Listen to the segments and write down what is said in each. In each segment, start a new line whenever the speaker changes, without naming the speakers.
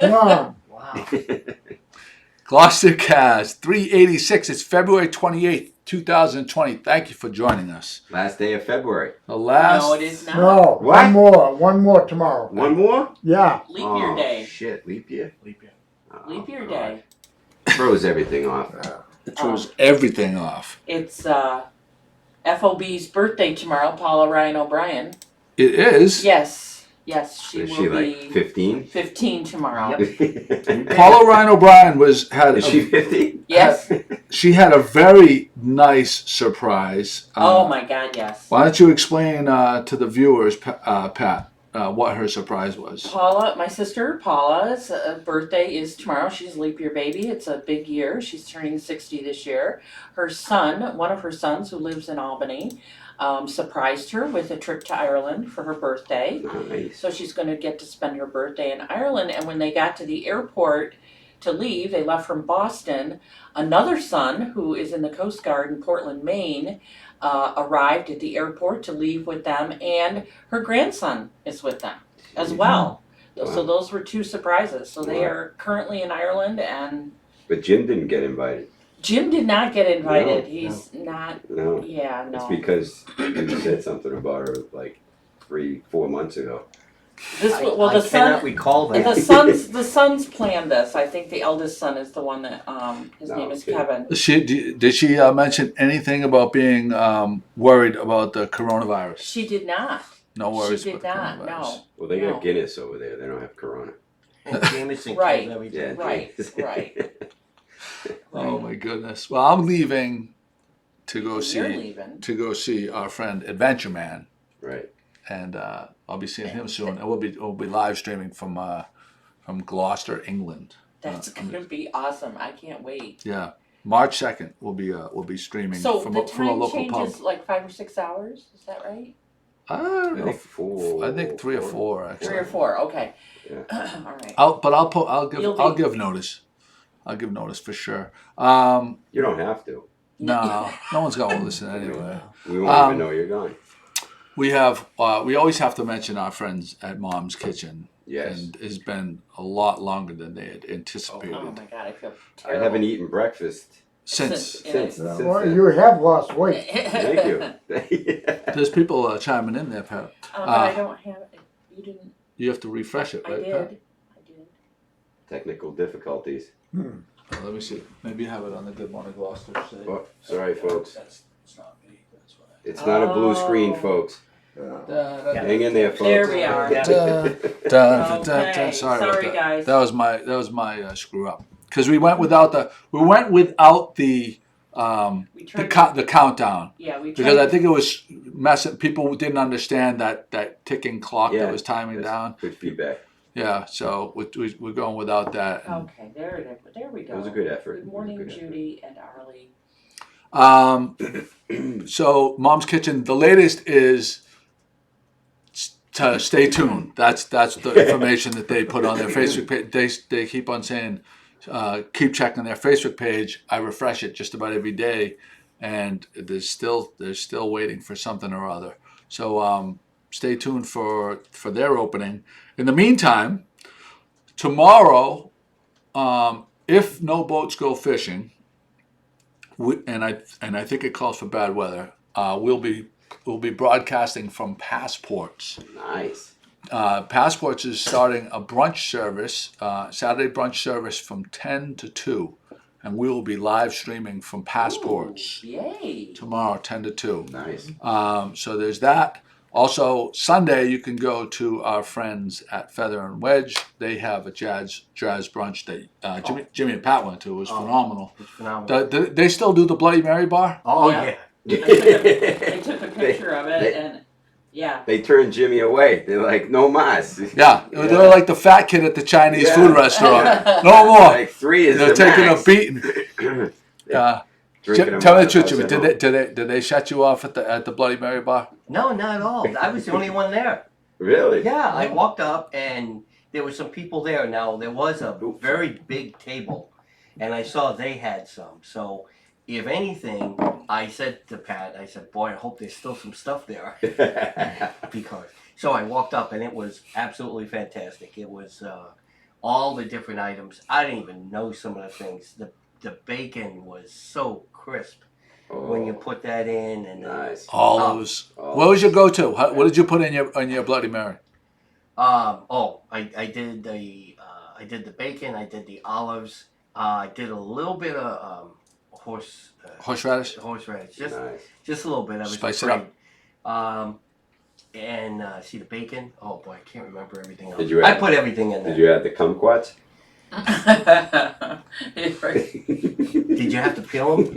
Come on.
Wow.
Gloucestercast 386. It's February 28th, 2020. Thank you for joining us.
Last day of February.
The last.
No, it is not.
No,
What?
one more tomorrow.
One more?
Yeah.
Leap year day.
Shit, leap year?
Leap year.
Oh,
Leap year
God.
day.
Throws everything off.
It throws everything off.
It's FOB's birthday tomorrow, Paula Ryan O'Brien.
It is.
Yes, she
Is
will
she
be
like 15?
15 tomorrow.
Is
Paula Ryan O'Brien
she 50?
Yes.
She had a very nice surprise.
Oh my God, yes.
Why don't you explain to the viewers, Pat, what her surprise was?
Paula, my sister Paula's birthday is tomorrow. She's a leap year baby. It's a big year. She's turning 60 this year. Her son, one of her sons who lives in Albany, surprised her with a trip to Ireland for her birthday.
Nice.
So she's going to get to spend her birthday in Ireland. And when they got to the airport to leave, they left from Boston. Another son who is in the Coast Guard in Portland, Maine, arrived at the airport to leave with them, and her grandson is with them as well.
Wow.
So those were two surprises. So they
Wow.
are currently in Ireland, and
But Jim didn't get invited.
Jim did not get invited.
No,
He's not.
No.
Yeah, no.
It's because you said something about her like 3-4 months ago.
This
I
the
cannot
son.
recall that.
The sons planned this. I think the eldest son is the one that his
No,
name is
okay.
Kevin.
Did she mention anything about being worried about the coronavirus?
She did not.
No worries.
She did
about
not.
coronavirus.
No.
Well, they
No.
got Guinness over there. They don't have Corona.
And Jameson
Right.
kills everything.
Yeah.
Right.
Guinness.
Right.
Oh my goodness. Well, I'm leaving to go
You're leaving.
see our friend Adventureman,
Right.
and I'll be seeing him soon. And we'll be live streaming from Gloucester, England.
That's gonna be awesome. I can't wait.
Yeah, March 2nd. We'll be streaming
So
from
the
a
time
local pub.
changes like 5 or 6 hours. Is that right?
I don't
I
know.
think 4.
I think 3 or 4 actually.
3 or 4. Okay.
Yeah.
All right.
I'll give notice. I'll give notice for sure.
You don't have to.
No one's gonna listen anyway.
We won't even know you're gone.
We always have to mention our friends at Mom's Kitchen.
Yes.
And it's been a lot longer than they had anticipated.
Oh my God, I feel
I
terrible.
haven't eaten breakfast
Since
since
Well,
then.
you have lost weight.
Thank you.
there's people chiming in there, Pat.
But I don't have it. You didn't.
You have to refresh it,
I
right,
did.
Pat?
I did.
Technical difficulties.
Oh, let me see. Maybe you have it on the Good Morning Gloucester.
Oh, sorry, folks.
It's not me. That's why.
It's not a blue screen,
Oh.
folks.
Yeah.
Hang in there, folks.
There we are.
Yeah.
Okay.
Sorry about
Sorry,
that.
guys.
That was my screw up. Because we went without the
We tried
the countdown.
Yeah, we tried.
Because I think it was messing. People didn't understand that ticking clock
Yeah,
that was timing
that's
down.
Good feedback.
Yeah, so we're going without that. And,
Okay, there we go.
It was a good effort.
Good morning, Judy and Arlie.
so Mom's Kitchen. The latest is to stay tuned. That's the information that they put on their Facebook page. They keep on saying, keep checking their Facebook page. I refresh it just about every day, and they're still waiting for something or other. So stay tuned for their opening. In the meantime, tomorrow, if no boats go fishing, and I think it calls for bad weather, we'll be broadcasting from Passports.
Nice.
Passports is starting a brunch service, Saturday brunch service from 10 to 2, and we will be live streaming from Passports
Ooh, yay.
tomorrow, 10 to 2.
Nice.
So there's that. Also, Sunday you can go to our friends at Feather and Wedge. They have a jazz brunch that Jimmy and Pat went to. It was phenomenal.
It's phenomenal.
They still do the Bloody Mary bar?
Oh,
Yeah.
yeah.
They took a picture of it, and yeah.
They turned Jimmy away. They're like, no mas.
Yeah, they're like the fat kid at the Chinese
Yeah.
food restaurant. No more.
Like 3 is
They're
the
taking
max.
a beating.
Drinking
Tell me the
them
truth, Jimmy.
outside home.
Did they shut you off at the Bloody Mary bar?
No, not at all. I was the only one there.
Really?
Yeah, I walked up and there were some people there. Now, there was a very big table, and I saw they had some. So, if anything, I said to Pat, I said, boy, I hope there's still some stuff there. So I walked up, and it was absolutely fantastic. It was all the different items. I didn't even know some of the things. The bacon was so crisp when you put that in, and
Nice.
Olives. What was your go-to? What did you put in your Bloody Mary?
I did the bacon. I did the olives. I did a little bit of
Horseradish?
Horseradish,
Nice.
just a little bit. I was
Spice it
afraid. And see the bacon. Oh boy, I can't remember everything else.
Did you
I
add-
put everything in there.
Did you add the kumquats?
Did you have to peel them?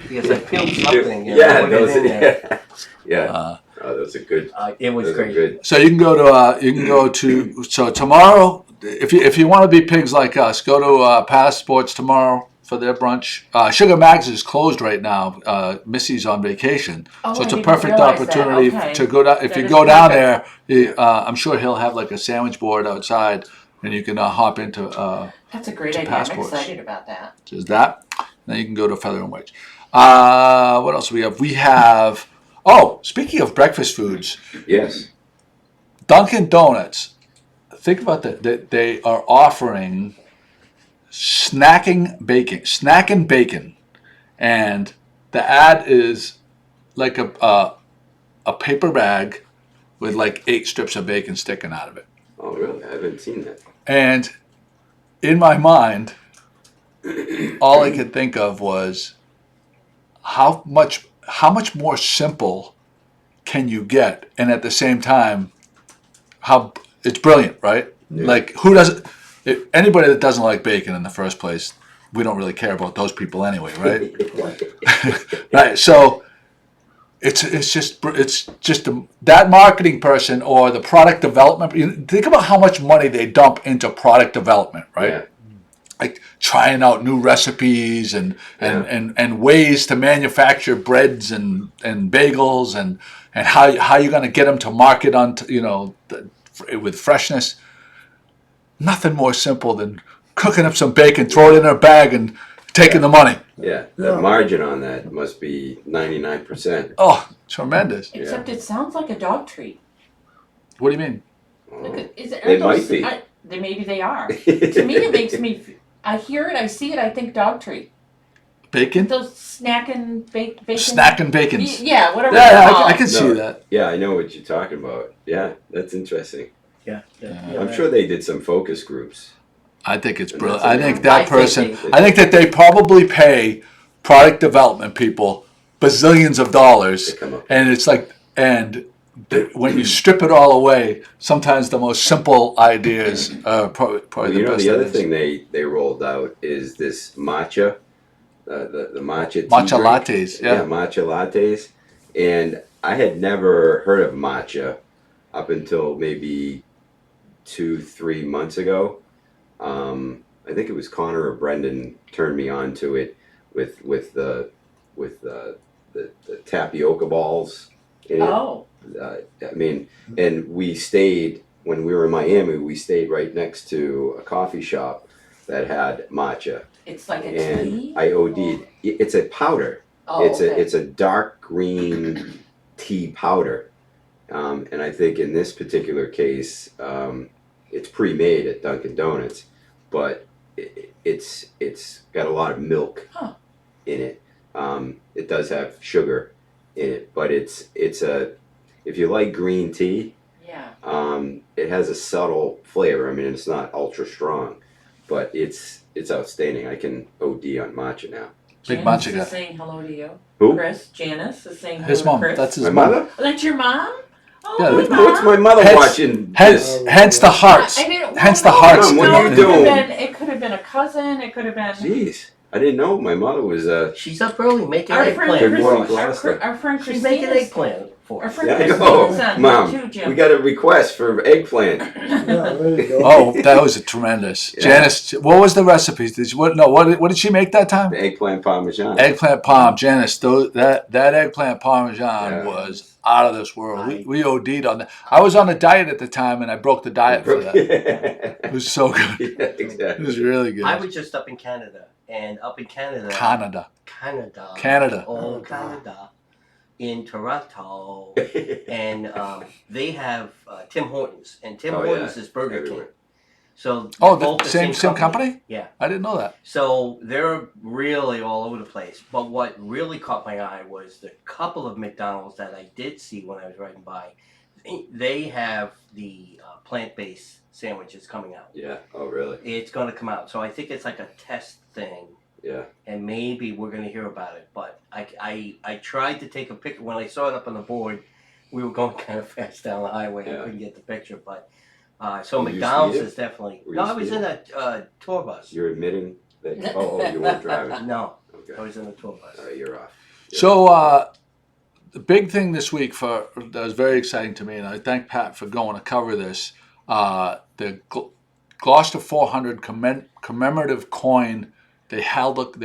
Because I peeled something. And
Yeah,
put
those.
it in there.
Yeah. Oh, those are good.
It was
Those are
great.
good.
So you can go to so tomorrow if you want to be pigs like us, go to Passports tomorrow for their brunch. Sugar Mag's is closed right now. Missy's on vacation,
Oh,
so it's
I
a
didn't
perfect
realize that.
opportunity
Okay.
to go down. If
That
you
is
go down
perfect.
there, I'm sure he'll have like a sandwich board outside, and you can hop into.
That's a great
to
idea. I'm
Passports.
excited about that.
Is that? Then you can go to Feather and Wedge. What else do we have? We have. Oh, speaking of breakfast foods,
Yes.
Dunkin' Donuts. Think about that. They are offering snacking bacon, and the ad is like a paper bag with like 8 strips of bacon sticking out of it.
Oh, really? I haven't seen that.
And in my mind, all I could think of was how much more simple can you get, and at the same time, how it's brilliant, right?
Yeah.
Like who doesn't? Anybody that doesn't like bacon in the first place, we don't really care about those people anyway, right? Right. So it's just that marketing person or the product development. Think about how much money they dump into product development, right?
Yeah.
Like trying out new recipes and ways to manufacture breads and bagels and how you're going to get them to market on with freshness. Nothing more simple than cooking up some bacon, throw it in a bag, and taking the money.
Yeah. The margin on that must be 99%.
Oh, tremendous!
Except it sounds like a dog treat.
What do you mean?
They might be.
Maybe they are. To me, it makes me. I hear it. I see it. I think dog treat.
Bacon?
Those snacking bacon.
Snacking bacons.
Yeah, whatever.
Yeah,
they're
I
called.
can see
No.
that.
Yeah, I know what you're talking about. Yeah, that's interesting.
Yeah.
I'm sure they did some focus groups.
I think it's
And
brilliant.
that's
I think
amazing.
that
I
person.
think
I think that they probably pay product development people bazillions of dollars,
They come up.
and it's like, when you strip it all away, sometimes the most simple ideas are probably
Well,
the best.
the other
ideas.
thing they rolled out is this matcha, the matcha tea
Matcha
drink.
lattes, yeah.
Matcha lattes. And I had never heard of matcha up until maybe 2-3 months ago. I think it was Connor or Brendan turned me on to it with the tapioca balls in it.
Oh,
I mean, and we stayed when we were in Miami. We stayed right next to a coffee shop that had matcha,
it's like a
and
tea.
I OD'd. It's a powder.
Oh, okay.
It's a dark green tea powder, and I think in this particular case, it's pre-made at Dunkin' Donuts, but it's got a lot of milk
Huh.
in it. It does have sugar in it, but it's if you like green tea,
Yeah.
it has a subtle flavor. I mean, it's not ultra strong, but it's outstanding. I can OD on matcha now.
Big
Janice
matcha
is
guy.
saying hello to you.
Who?
Chris. Janice is saying hello
His
to
mom.
Chris.
That's his
My
mom.
mother?
Oh, that's your mom? Oh,
Yeah,
hi,
that's-
Mom.
What's my mother
Hence-
watching
Hence,
this?
hence the hearts.
I didn't.
Hence the
no,
hearts.
Mom, what
no,
are you
it could have
doing?
been- It could have been a cousin. It could have been.
Jeez, I didn't know my mother was.
She's up early making
Our friend,
Good morning,
Chris,
Gloucester.
our friend
She's making
Christina's.
eggplant for
Our
us.
friend
Yeah, I
Christina's
know.
on
Mom,
here too, Jim.
we got a request for eggplant.
Yeah, there you go.
Oh, that was a tremendous.
Yeah.
Janice, what was the recipe? What did she make that time?
The eggplant parmesan.
Eggplant parm. Janice, that eggplant parmesan
Yeah.
was out of this world.
I-
We OD'd on that. I was on a diet at the time, and I broke the diet for that. It
Yeah,
was so good. It
exactly.
was really good.
I was just up in Canada, and up in Canada,
Canada.
Canada,
Oh,
Canada, in Toronto, and they have Tim Hortons, and Tim
Oh,
Hortons
yeah.
is Burger
Everywhere.
King. So
Oh,
they're both
the same company?
Yeah.
I didn't know that.
So they're really all over the place. But what really caught my eye was the couple of McDonald's that I did see when I was riding by. They have the plant-based sandwiches coming out.
Yeah. Oh, really?
It's going to come out. So I think it's like a test thing.
Yeah.
And maybe we're going to hear about it. But I tried to take a picture. When I saw it up on the board, we were going kind of fast down the highway.
Yeah.
I couldn't get the picture. But so
Were you
McDonald's
speeding?
is definitely.
Were
No,
you
I was in a tour bus.
You're admitting that. Oh, you weren't driving.
No,
Okay.
I was in a tour bus.
All right, you're off.
So the big thing this week that was very exciting to me, and I thank Pat for going to cover this. The Gloucester 400 commemorative coin. They held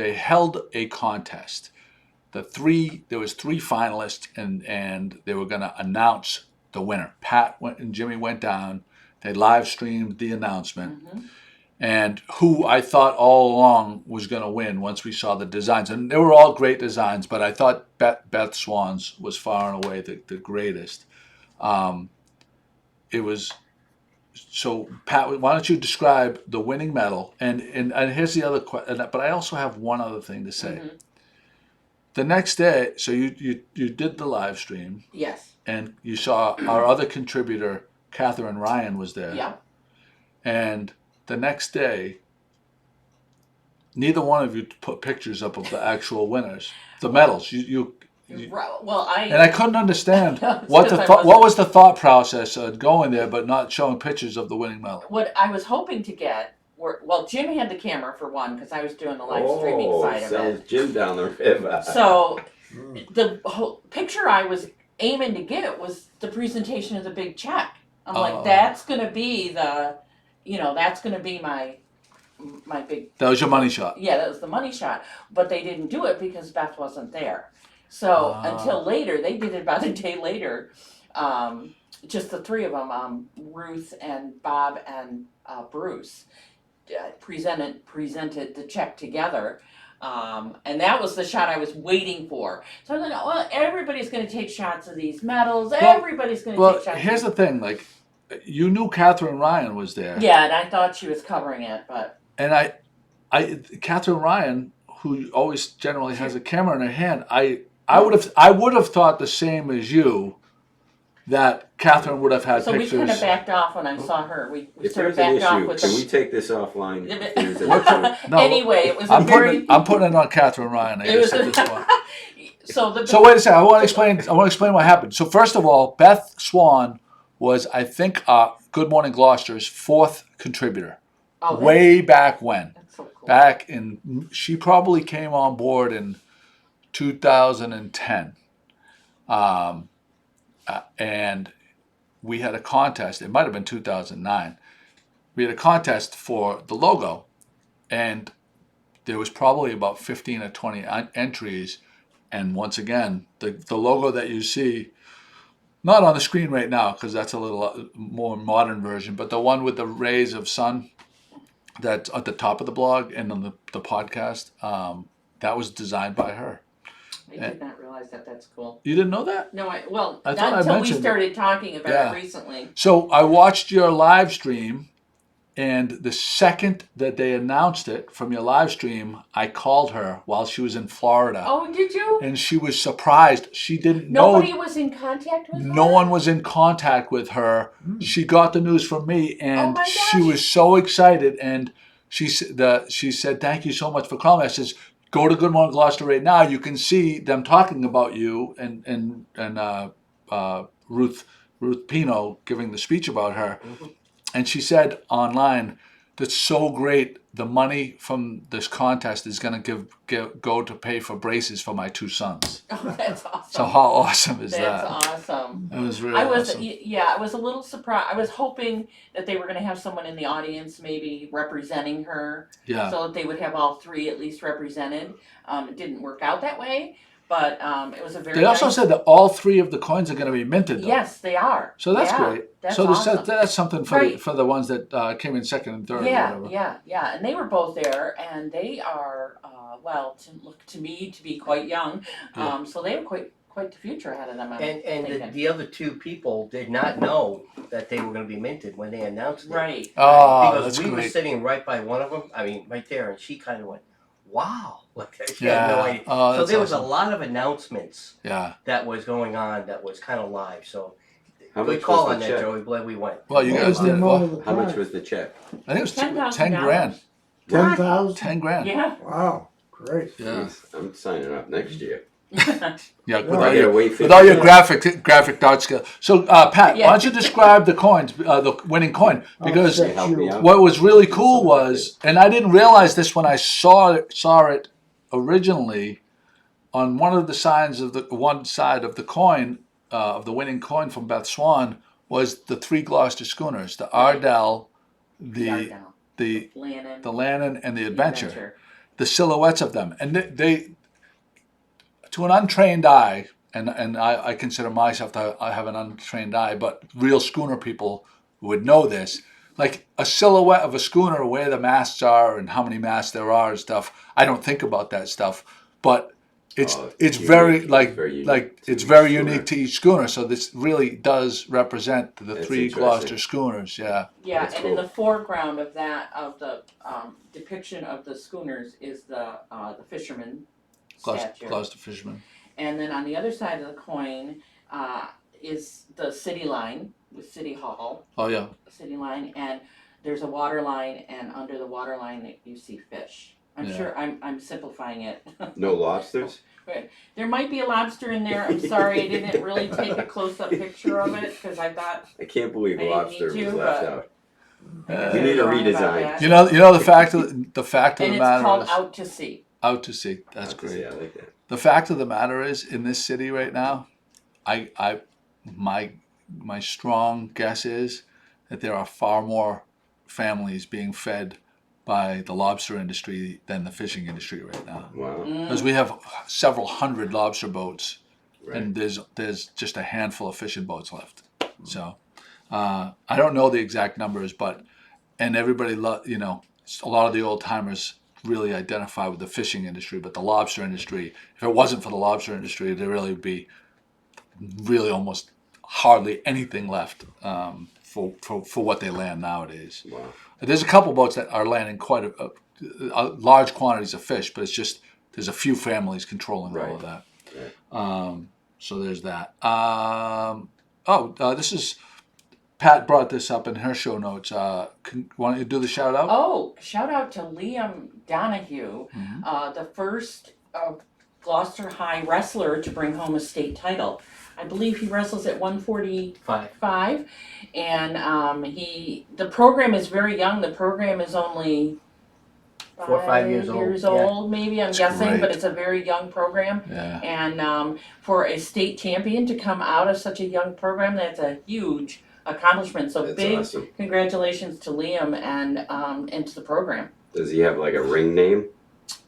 a contest. There was 3 finalists, and they were going to announce the winner. Pat and Jimmy went down. They live streamed the announcement.
Mm-hmm.
And who I thought all along was going to win once we saw the designs. And they were all great designs, but I thought Beth Swan's was far and away the greatest. It was, so Pat, why don't you describe the winning medal? And here's the other question, but I also have one other thing to say.
Mm-hmm.
The next day, so you did the live stream.
Yes.
And you saw our other contributor, Catherine Ryan, was there.
Yeah.
And the next day, neither one of you put pictures up of the actual winners, the medals.
Well,
and I couldn't understand
No, it's
what
'cause
the
I
what was the thought process of going there but not showing pictures of the winning medal.
What I was hoping to get were, well, Jim had the camera for one because I was doing the live streaming side of
sells
it.
Jim down the river.
So the whole picture I was aiming to get was the presentation of the big check. I'm like, that's gonna be that's gonna be my big.
That was your money shot.
Yeah, that was the money shot. But they didn't do it because Beth wasn't there. So until later, they did it about a day later. Just the 3 of them, Ruth and Bob and Bruce, presented the check together. And that was the shot I was waiting for. So I thought, well, everybody's going to take shots of these medals. Everybody's going to take shots.
Here's the thing, like, you knew Catherine Ryan was there.
Yeah, and I thought she was covering it, but.
And Catherine Ryan, who always generally has a camera in her hand, I would have thought the same as you, that Catherine would have had
so
pictures.
So we kind of backed off when I saw her. We
if
sort of
there's an
backed off
issue,
with
can we take this offline?
No,
anyway, it was
I'm
very.
I'm putting it on Catherine Ryan. So wait a second. I want to explain what happened. So first of all, Beth Swan was, I think, Good Morning Gloucester's 4th contributor.
Oh,
way back when.
That's so cool.
She probably came on board in 2010. And we had a contest. It might have been 2009. We had a contest for the logo, and there was probably about 15 or 20 entries. And once again, the logo that you see, not on the screen right now because that's a little more modern version, but the one with the rays of sun that's at the top of the blog and on the podcast, that was designed by her.
I did not realize that. That's cool.
You didn't know that?
No,
I
not
thought I
until we
mentioned
started talking about it recently.
So I watched your live stream, and the second that they announced it from your live stream, I called her while she was in Florida.
Oh, did you?
And she was surprised. She didn't know.
Nobody was in contact with her?
No one was in contact with her. She got the news from me, and she was so excited. And she said, "Thank you so much for calling." I says, "Go to Good Morning Gloucester right now. You can see them talking about you and Ruth Pino giving the speech about her." Mm-hmm. And she said online, "That's so great. The money from this contest is going to go to pay for braces for my 2 sons."
Oh, that's awesome.
So how awesome is that?
That's awesome.
It was really awesome.
I was a little surprised. I was hoping that they were going to have someone in the audience maybe representing her.
Yeah.
So that they would have all 3 at least represented. It didn't work out that way. But it was a very.
They also said that all 3 of the coins are going to be minted, though.
Yes, they are.
So that's great.
That's
so
awesome.
That's something for the ones that came in 2nd and 3rd.
Yeah,
or whatever.
yeah. And they were both there, and they are to me to be quite young.
Yeah.
So they were quite quite the future ahead of them. I'm
And
thinking.
the other two people did not know that they were going to be minted when they announced it.
Right.
Oh,
Because
that's
we were
great.
sitting right by one of them. I mean, right there, and she kind of went, "Wow!" Like she
Yeah.
had no idea.
Oh,
So
that's
there was
awesome.
a lot of announcements
Yeah.
that was going on that was kind of live. So
How
good
much
call
was
on
the
that,
check?
Joey. Glad we went.
Well, you
What
guys
was the
did.
amount
Well,
of the
How much
prize?
was the check?
I think it was
$10,000.
10 grand.
10,000?
10 grand.
Yeah.
Wow, great.
Yeah.
Jeez, I'm signing up next year.
Yeah. With
I
all
I
your,
gotta wait
with all your
15
graphic art skill. So, Pat,
Yeah.
why don't you describe the coins, the winning coin? Because
I'll set
help
you
me
up.
out.
what was really cool was, and I didn't realize this when I saw it originally, on one of the signs of the one side of the coin, of the winning coin from Beth Swan, was the 3 Gloucester schooners: the Ardell, the
Ardell,
the
Lannon,
the Lannon, and the
the
Adventure. The silhouettes of them, and they to an untrained eye, and I consider myself to I have an untrained eye, but real schooner people would know this. Like a silhouette of a schooner, where the masts are and how many masts there are and stuff. I don't think about that stuff, but it's
unique.
very
It's
like
very unique
like
to
it's
each
very
schooner.
unique to each schooner. So this really does represent the
That's
3
interesting.
Gloucester schooners. Yeah.
Yeah,
That's
and in
cool.
the foreground of that, of the depiction of the schooners is the fisherman statue.
Gloucester fishermen.
And then on the other side of the coin is the city line, with City Hall,
Oh yeah.
city line, and there's a water line, and under the water line you see fish. I'm
Yeah.
sure I'm simplifying it.
No lobsters?
There might be a lobster in there. I'm sorry I didn't really take a close-up picture of it because I thought
I can't believe
I didn't
lobster
need
was
to,
left
but-
out.
Yeah.
We need a
Wrong about
redesign.
that.
You know the fact of the
And it's
matter
called
is
Out to Sea.
out to sea. That's great.
Yeah, I like that.
The fact of the matter is, in this city right now, my strong guess is that there are far more families being fed by the lobster industry than the fishing industry right now.
Wow.
Because we have several hundred lobster boats,
Right.
and there's just a handful of fishing boats left. So I don't know the exact numbers, and everybody a lot of the old timers really identify with the fishing industry, but the lobster industry, if it wasn't for the lobster industry, there really would be really almost hardly anything left for what they land nowadays.
Wow.
There's a couple boats that are landing quite a large quantities of fish, but it's just there's a few families controlling all of that.
Right.
So there's that. This is Pat brought this up in her show notes. Why don't you do the shout out?
Oh, shout out to Liam Donahue, the first Gloucester High wrestler to bring home a state title. I believe he wrestles at 145, and the program is very young. The program is only
4 or 5 years old.
old, maybe, I'm
That's
guessing,
great.
but it's a very young program.
Yeah.
And for a state champion to come out of such a young program, that's a huge accomplishment. So
That's
big
awesome.
congratulations to Liam and to the program.
Does he have like a ring name?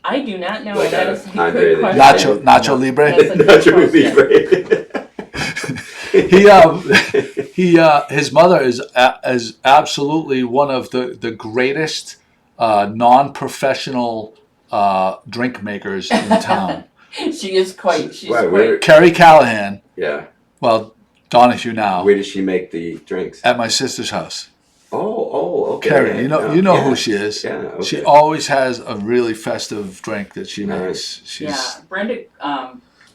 I do not know.
Like
That is a
Andre
good
the
question.
Nacho Libre.
That's a good
Nacho
question.
Libre.
His mother is absolutely one of the greatest non-professional drink makers in town.
She is quite. She's
Why,
quite.
Carrie Callahan,
Yeah.
well, Donahue now,
Where does she make the drinks?
at my sister's house.
Oh, okay.
Carrie, you know
Yeah.
who she is.
Yeah, okay.
She always has a really festive drink that she makes. She's
Yeah, Brenda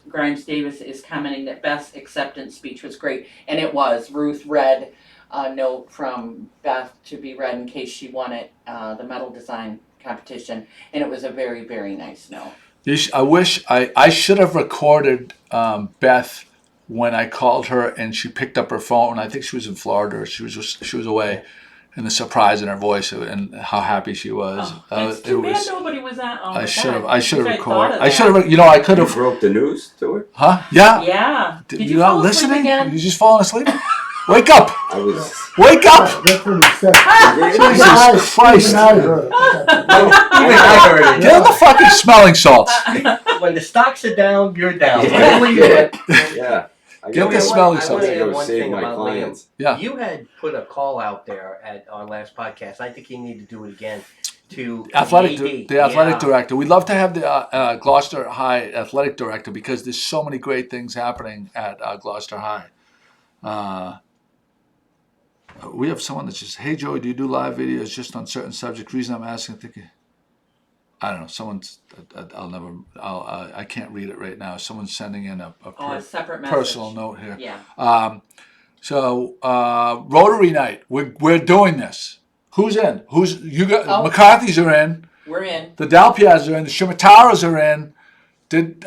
Grimes Davis is commenting that Beth's acceptance speech was great, and it was. Ruth read a note from Beth to be read in case she won it, the medal design competition, and it was a very, very nice note.
I wish I should have recorded Beth when I called her and she picked up her phone. I think she was in Florida. Or she was away, and the surprise in her voice and how happy she was.
It's too bad nobody was at. Oh my
I should have.
God.
I should have
Wish I'd
recorded.
thought of
I should
that.
have. I could
You
have.
broke the news to her?
Huh? Yeah.
Yeah. Did you
not
fall asleep
listening?
again?
You just falling asleep? Wake up!
I was.
Wake up!
That's what he said.
Jesus Christ!
Even I heard it.
Even I heard
Get the fucking smelling salts.
it. When the stocks are down, you're down.
Yeah.
Whatever you get.
Yeah. I
Get
gotta
the
go-
smelling
I
salts.
gotta go
One
save
thing
my
about
clients.
Yeah.
You had put a call out there at our last podcast. I think you need to do it again. to
athletic
the AD. Yeah.
director. We'd love to have the Gloucester High athletic director because there's so many great things happening at Gloucester High. We have someone that says, "Hey Joey, do you do live videos just on certain subjects?" Reason I'm asking, I don't know. Someone's. I can't read it right now. Someone's sending in a
separate message.
personal note here.
Yeah.
So Rotary Night, we're doing this. Who's in? Who's you got?
Oh.
McCarthy's are in.
We're in.
The Dalpiaz are in. The Ciaramitaros are in.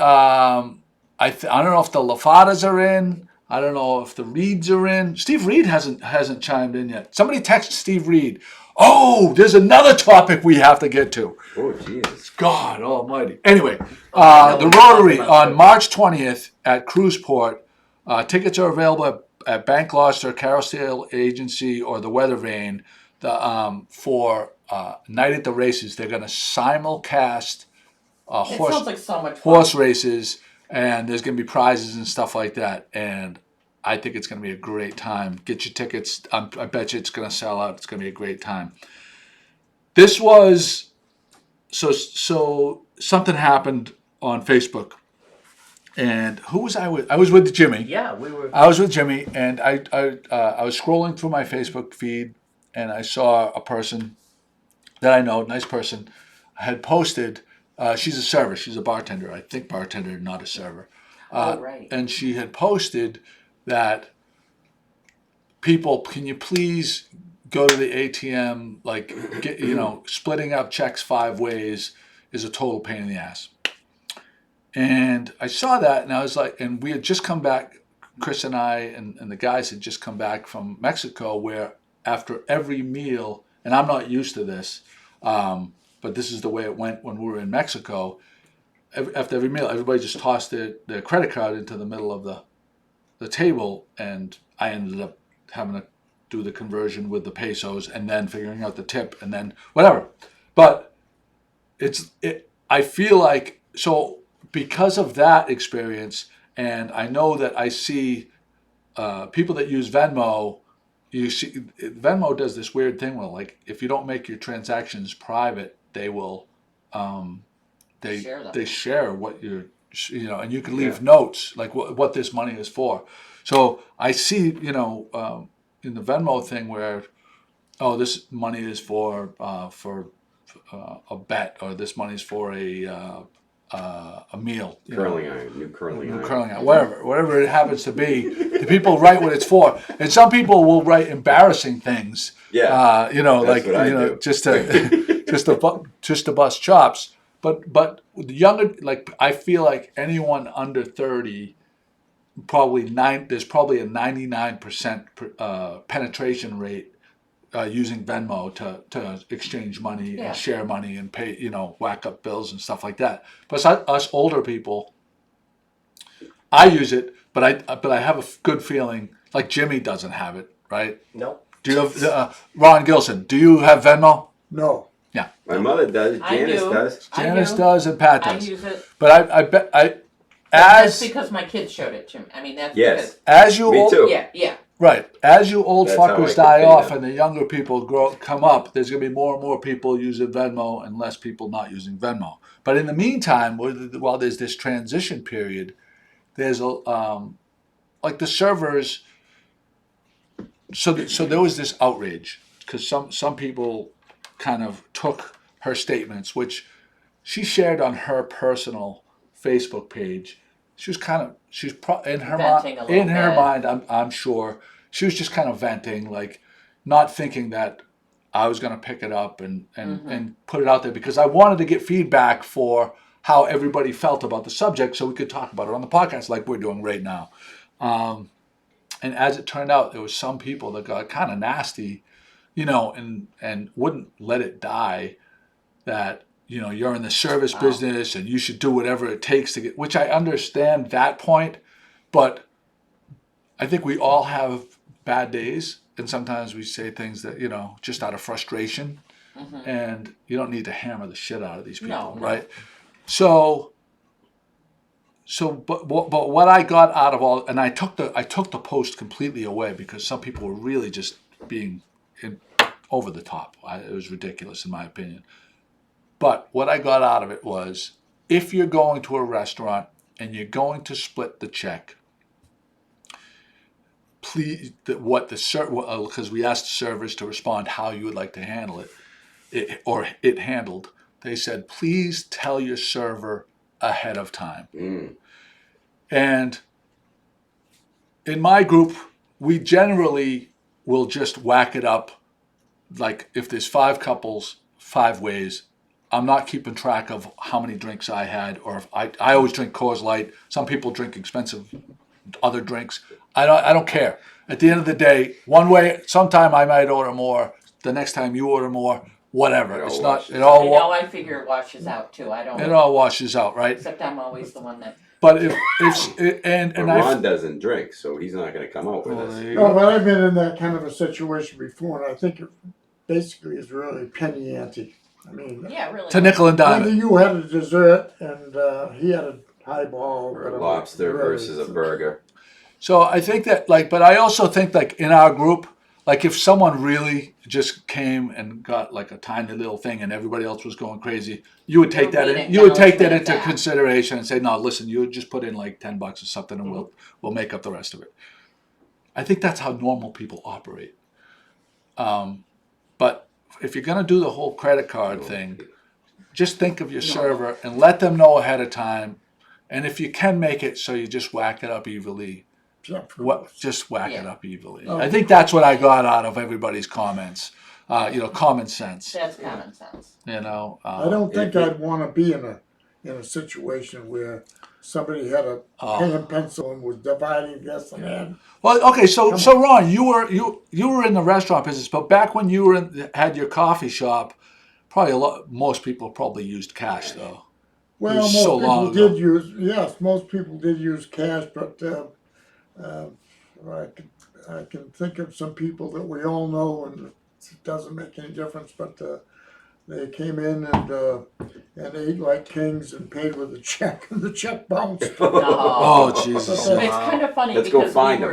I don't know if the Lafadas are in. I don't know if the Reeds are in. Steve Reed hasn't chimed in yet. Somebody text Steve Reed. Oh, there's another topic we have to get to.
Oh, Jesus.
God almighty. Anyway,
I know
the
we talked
Rotary
about
on
it.
March 20th at Cruiseport. Tickets are available at Bank Gloucester, Carousel Agency, or the Weather Vane. For Night at the Races, they're going to simulcast
It sounds like so much fun.
horse races, and there's going to be prizes and stuff like that. And I think it's going to be a great time. Get your tickets. I bet you it's going to sell out. It's going to be a great time. This was so something happened on Facebook, and who was I with? I was with Jimmy.
Yeah, we were.
I was with Jimmy, and I was scrolling through my Facebook feed, and I saw a person that I know, nice person, had posted. She's a server. She's a bartender. I think bartender, not a server.
Right.
And she had posted that people, can you please go to the ATM? Like, splitting up checks 5 ways is a total pain in the ass. And I saw that, and I was like, and we had just come back. Chris and I and the guys had just come back from Mexico, where after every meal, and I'm not used to this, but this is the way it went when we were in Mexico. After every meal, everybody just tossed their credit card into the middle of the table, and I ended up having to do the conversion with the pesos and then figuring out the tip and then whatever. But I feel like, so because of that experience, and I know that I see people that use Venmo, you see Venmo does this weird thing where, like, if you don't make your transactions private, they will they share what you're, and you can leave notes like what this money is for. So I see, in the Venmo thing where, oh, this money is for a bet, or this money is for a meal.
Curling iron, new curling iron.
Curling iron, whatever it happens to be. The people write what it's for, and some people will write embarrassing things.
Yeah,
like
what I do.
just to bust chops. But the younger, like, I feel like anyone under 30, there's probably a 99% penetration rate using Venmo to exchange money and share money and pay, whack up bills and stuff like that. But us older people, I use it, but I have a good feeling, like Jimmy doesn't have it, right?
Nope.
Do you have Ron Gilson? Do you have Venmo?
No.
Yeah.
My mother does.
I
Janice
do.
does.
Janice does and Pat
I
does.
use it.
But I bet
That's because my kids showed it to me. I mean, that's
Yes.
as you
Me too.
Yeah.
Right. As you old
That's how I
fuckers
can
die
pay
off
them.
and the younger people come up, there's going to be more and more people using Venmo and less people not using Venmo. But in the meantime, while there's this transition period, there's like the servers. So there was this outrage because some people kind of took her statements, which she shared on her personal Facebook page. She was in her
Venting a little bit.
mind. I'm sure she was just kind of venting, like not thinking that I was going to pick it up and put it out there, because I wanted to get feedback for how everybody felt about the subject, so we could talk about it on the podcast like we're doing right now. And as it turned out, there was some people that got kind of nasty, and wouldn't let it die. That you're in the service business and you should do whatever it takes to get, which I understand that point, but I think we all have bad days, and sometimes we say things that, just out of frustration, and you don't need to hammer the shit out of these people, right? So, but what I got out of all, and I took the post completely away because some people were really just being over the top. It was ridiculous in my opinion. But what I got out of it was, if you're going to a restaurant and you're going to split the check, please, because we asked the servers to respond how you would like to handle it handled. They said, please tell your server ahead of time. And in my group, we generally will just whack it up. Like if there's 5 couples, 5 ways. I'm not keeping track of how many drinks I had, or if I always drink Coors Light. Some people drink expensive other drinks. I don't care. At the end of the day, one way, sometime I might order more. The next time you order more, whatever. It's not. It all.
I figure it washes out too. I don't.
It all washes out, right?
Except I'm always the one that.
But and
Ron doesn't drink, so he's not going to come out with us.
No, but I've been in that kind of a situation before, and I think it basically is really penny ante. I mean,
Yeah, really.
to nickel and dime
whether
it.
you had a dessert and he had a highball,
Or a
whatever,
lobster
really,
versus a burger.
So I think that, but I also think, in our group, if someone really just came and got a tiny little thing and everybody else was going crazy, you would take that in. You would take that into consideration and say, no, listen, you would just put in $10 or something, and we'll make up the rest of it. I think that's how normal people operate. But if you're gonna do the whole credit card thing, just think of your server and let them know ahead of time. And if you can make it so you just whack it up evenly. Just whack it up evenly. I think that's what I got out of everybody's comments. Common sense.
That's common sense.
I don't think I'd want to be in a situation where somebody had a pen and pencil and was dividing this and that.
Well, okay, so Ron, you were in the restaurant business, but back when you had your coffee shop, probably most people probably used cash though.
Well, most people did use cash, but I can think of some people that we all know, and it doesn't make any difference, but they came in and ate like kings and paid with a check, and the check bounced.
Oh, Jesus.
It's kind of funny
Let's go
because
find
we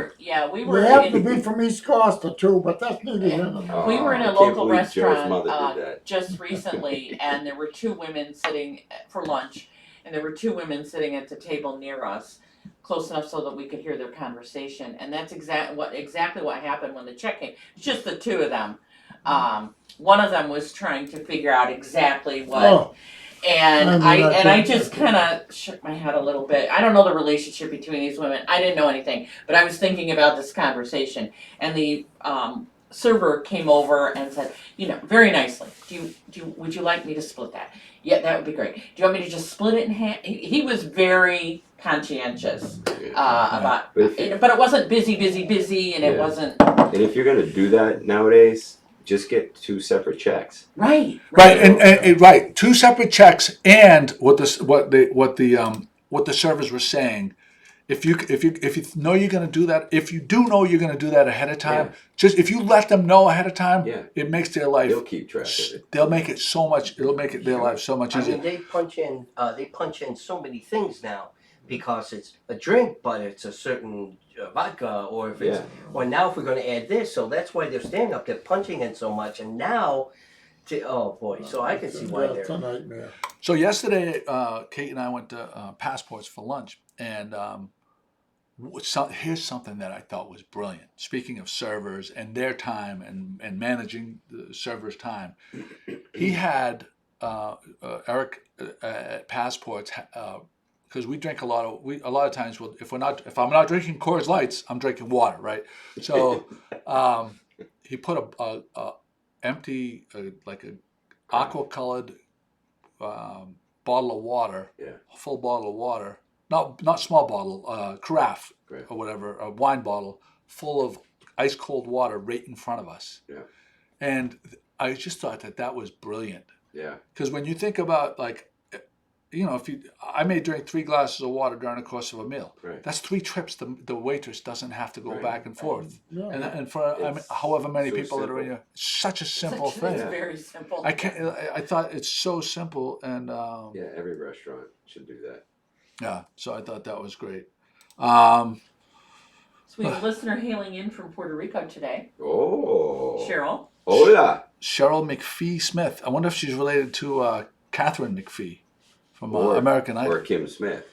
were
They have
in,
to be from East Gloucester too, but that's neither here nor there.
we were in
I
a
can't
local
believe Joe's mother
restaurant
did that.
just recently, and there were 2 women sitting for lunch, and there were 2 women sitting at the table near us, close enough so that we could hear their conversation. And that's exactly what happened when the check came. It's just the 2 of them. One of them was trying to figure out exactly what.
Oh,
And
I mean,
I just kind of shook my head a little bit. I don't know the relationship between these women. I didn't know anything, but I was thinking about this conversation. And the server came over and said, very nicely, would you like me to split that? Yeah, that would be great. Do you want me to just split it in half? He was very conscientious about, but it wasn't busy, and it wasn't.
And if you're going to do that nowadays, just get 2 separate checks.
Right.
And right, 2 separate checks, and what the servers were saying. If you know you're going to do that, if you do know you're going to do that ahead of time, just if you let them know ahead of time, it makes their life.
They'll keep track of it.
They'll make it so much. It'll make their life so much easier.
I mean, they punch in so many things now because it's a drink, but it's a certain vodka, or if it's or now if we're going to add this, so that's why they're standing up. They're punching in so much, and now, oh boy, so I can see why they're.
It's a nightmare.
So yesterday, Kate and I went to Passports for lunch, and here's something that I thought was brilliant. Speaking of servers and their time and managing the servers' time, he had Eric at Passports, because we drink a lot of times. If I'm not drinking Coors Lights, I'm drinking water, right? So he put a empty like a aqua colored bottle of water, full bottle of water. Not small bottle, carafe or whatever, a wine bottle full of ice cold water right in front of us.
Yeah.
And I just thought that was brilliant.
Yeah.
Because when you think about I may drink 3 glasses of water during the course of a meal.
Right.
That's 3 trips. The waitress doesn't have to go back and forth.
Yeah.
And for however many
so
people that are in here, it's such a simple thing.
It's very simple.
I thought it's so simple, and
every restaurant should do that.
yeah, so I thought that was great.
So we have a listener hailing in from Puerto Rico today.
Oh.
Cheryl.
Hola.
Cheryl McPhee Smith. I wonder if she's related to Catherine McPhee from
Or-
American Idol.
Or Kim Smith.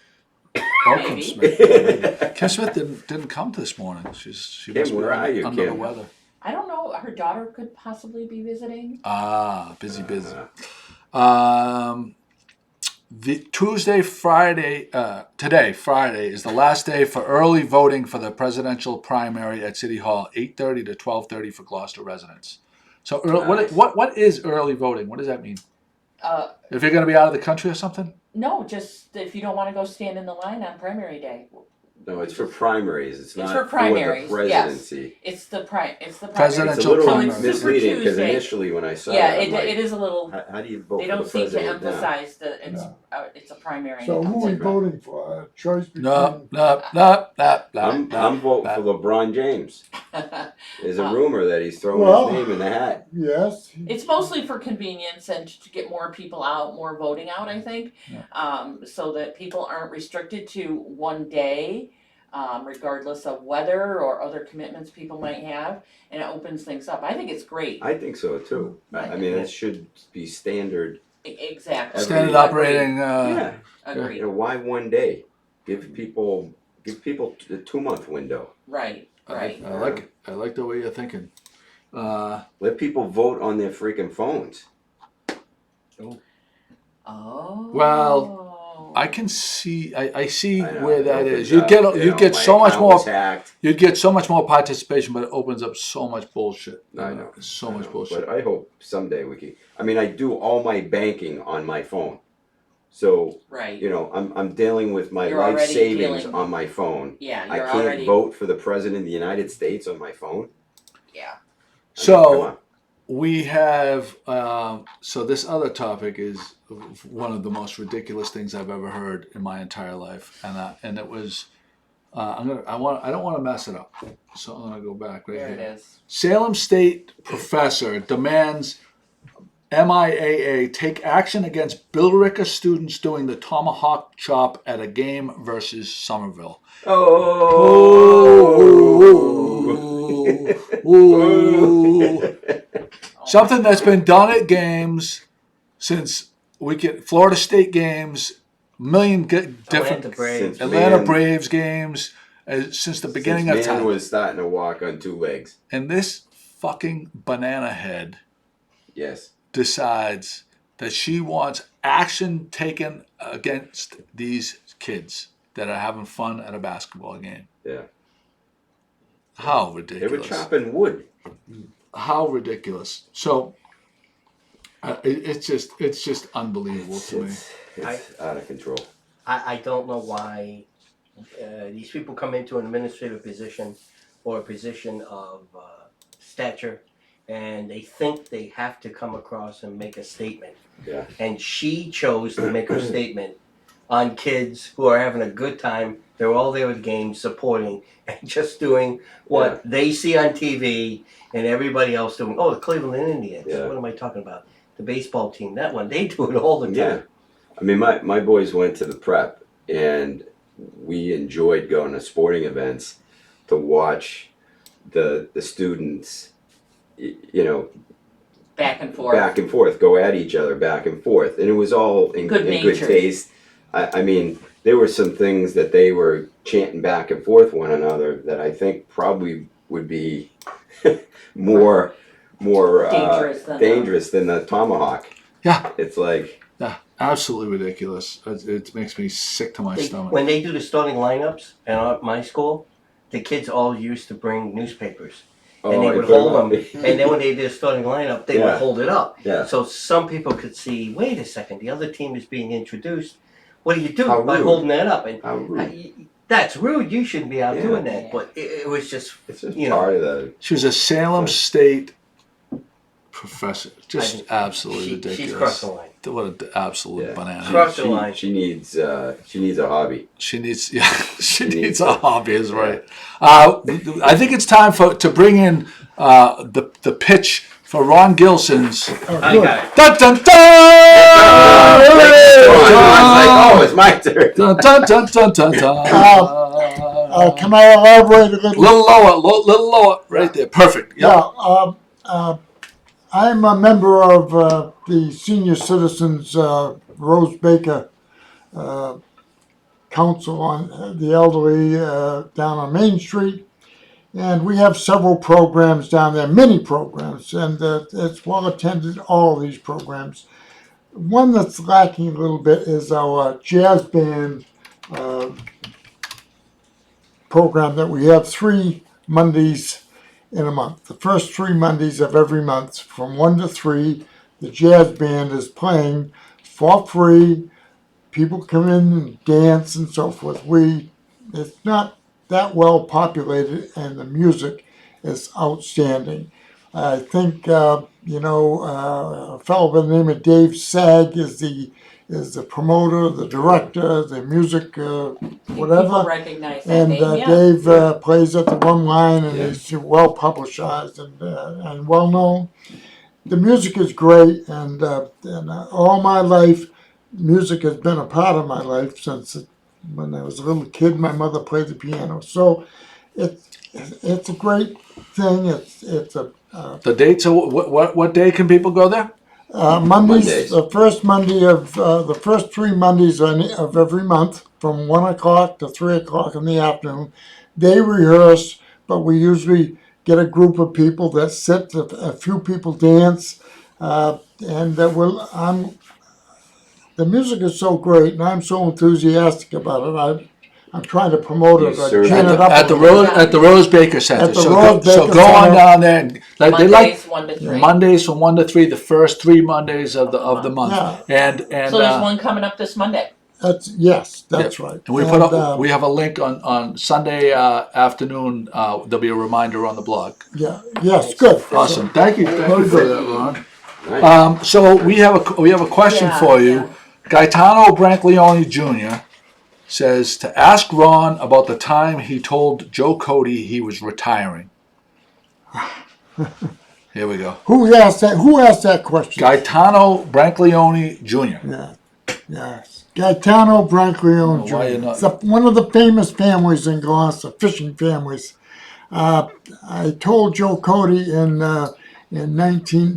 Or Kim
Maybe.
Smith. Kim Smith didn't come this morning. She
Kim,
must be
where are you,
under the
Kim?
weather.
I don't know. Her daughter could possibly be visiting.
Busy. The Tuesday, Friday, today, Friday, is the last day for early voting for the presidential primary at City Hall, 8:30 to 12:30 for Gloucester residents. So,
Nice.
what is early voting? What does that mean? If you're going to be out of the country or something?
No, just if you don't want to go stand in the line on primary day.
No, it's for primaries. It's not
for primaries,
for the
yes.
presidency.
It's the primary.
It's a
Presidential
little
primary.
So it's Super
misleading because
Tuesday.
initially when I saw
Yeah,
it, I'm like,
it is a little.
how do you vote
They
for the
don't seem to
president now?
emphasize that it's a primary.
So who are we
It's a-
voting for? A choice between.
No.
I'm voting for LeBron James. There's a rumor that he's throwing
Well-
his name in the hat.
Yes.
It's mostly for convenience and to get more people out, more voting out, I think, so that people aren't restricted to one day, regardless of weather or other commitments people might have, and it opens things up. I think it's great.
I think so too. I mean, it should be standard.
Exactly.
Standard
Agreed.
operating.
Yeah.
Agreed.
You know, why one day? Give people a 2-month window.
Right. Right.
I like it. I like the way you're thinking.
Let people vote on their freaking phones.
Oh.
Well, I can see. I see
I know,
where
it
that
opens
is. You
up,
get
my
so much
account
more.
was hacked.
You'd get so much more participation, but it opens up so much bullshit.
I know.
So
I
much
know,
bullshit.
But I hope someday we can. I mean, I do all my banking on my phone, so
Right.
you know, I'm dealing with my
You're
life
already
savings
dealing-
on my phone.
Yeah,
I
you're
can't
already.
vote for the president of the United States on my phone.
Yeah.
So-
come on.
We have. So this other topic is one of the most ridiculous things I've ever heard in my entire life, and it was. I don't want to mess it up, so I'm gonna go back right
There
here.
it is.
Salem State professor demands MIAA take action against Billerica students doing the Tomahawk chop at a game versus Somerville. Ooh. Something that's been done at games since Florida State games, different
Atlanta Braves.
Atlanta Braves games, since the beginning of
man
time.
was starting to walk on 2 legs.
And this fucking banana head
Yes.
decides that she wants action taken against these kids that are having fun at a basketball game.
Yeah.
How
They were
ridiculous.
chopping wood.
How ridiculous. So it's just unbelievable to me.
It's out of control.
I don't know why these people come into an administrative position or a position of stature, and they think they have to come across and make a statement.
Yeah.
And she chose to make her statement on kids who are having a good time. They're all there at games, supporting and just doing what they see on TV and everybody else doing. Oh, the Cleveland Indians.
Yeah.
What am I talking about? The baseball team. That one. They do it all the time.
Yeah. I mean, my boys went to the prep, and we enjoyed going to sporting events to watch the students, you know,
Back and forth.
go at each other back and forth. And it was all in good
Good-natured.
taste. I mean, there were some things that they were chanting back and forth one another that I think probably would be more
Dangerous than
than the Tomahawk.
Yeah.
It's like,
Yeah, absolutely ridiculous. It makes me sick to my stomach.
When they do the starting lineups at my school, the kids all used to bring newspapers. And they
I
would
put 'em
hold
up.
them, and then when they did a starting lineup, they
Yeah.
would hold it up.
Yeah.
So some people could see, wait a second, the other team is being introduced. What do you do
How
by
rude.
holding that up? And
How rude.
that's rude. You shouldn't be out
Yeah.
doing that. But it was just,
It's just
you know.
part of the.
She was a Salem State professor. Just absolutely
She's
ridiculous.
crossed the line.
What an absolute
Yeah.
banana.
Cross the line.
She needs a hobby.
She needs, yeah, she
needs
needs a
it.
hobby, is right. I think it's time to bring in the pitch for Ron Gilson's.
Oh,
I
good.
got it.
Dun dun
Oh,
dun!
it's my turn.
Dun dun dun dun dun dun.
Can I elaborate a little?
Little lower, right there. Perfect. Yep.
Yeah. I'm a member of the Senior Citizens Rose Baker Council on the Elderly down on Main Street. And we have several programs down there, many programs, and it's well attended, all of these programs. One that's lacking a little bit is our jazz band program that we have 3 Mondays in a month. The first 3 Mondays of every month from 1 to 3, the jazz band is playing for free. People come in and dance and so forth. It's not that well populated, and the music is outstanding. I think a fellow by the name of Dave Sag is the promoter, the director, the music, whatever.
People recognize that
And
name, yeah.
Dave plays at the one line, and he's well publicized and well known. The music is great, and all my life, music has been a part of my life since when I was a little kid. My mother played the piano, so it's a great thing. It's a
The dates are what day can people go there?
Mondays. The first Monday of the first 3 Mondays of every month from 1 o'clock to 3 o'clock in the afternoon. They rehearse, but we usually get a group of people that sit. A few people dance, and the music is so great, and I'm so enthusiastic about it. I'm trying to promote it. Gin it up
At the
a little bit.
Rose Baker Center.
At the
So
Rose
so
Baker
go on
Center.
down there. They like
Mondays 1 to 3.
Mondays from 1 to 3, the first 3 Mondays of the month.
Yeah.
And
So there's one coming up this Monday.
That's right.
And we have a link on Sunday afternoon. There'll be a reminder on the blog.
Yeah. Yes. Good.
Awesome. Thank you for that, Ron.
Nice.
So we have a question
Yeah,
for you.
yeah.
Gaetano Brancaleone Jr. says to ask Ron about the time he told Joe Cody he was retiring. Here we go.
Who asked that question?
Gaetano Brancaleone Jr.
Yeah. Yes. Gaetano Brancaleone
Why you
Jr.
not-
It's one of the famous families in Gloucester, fishing families. I told Joe Cody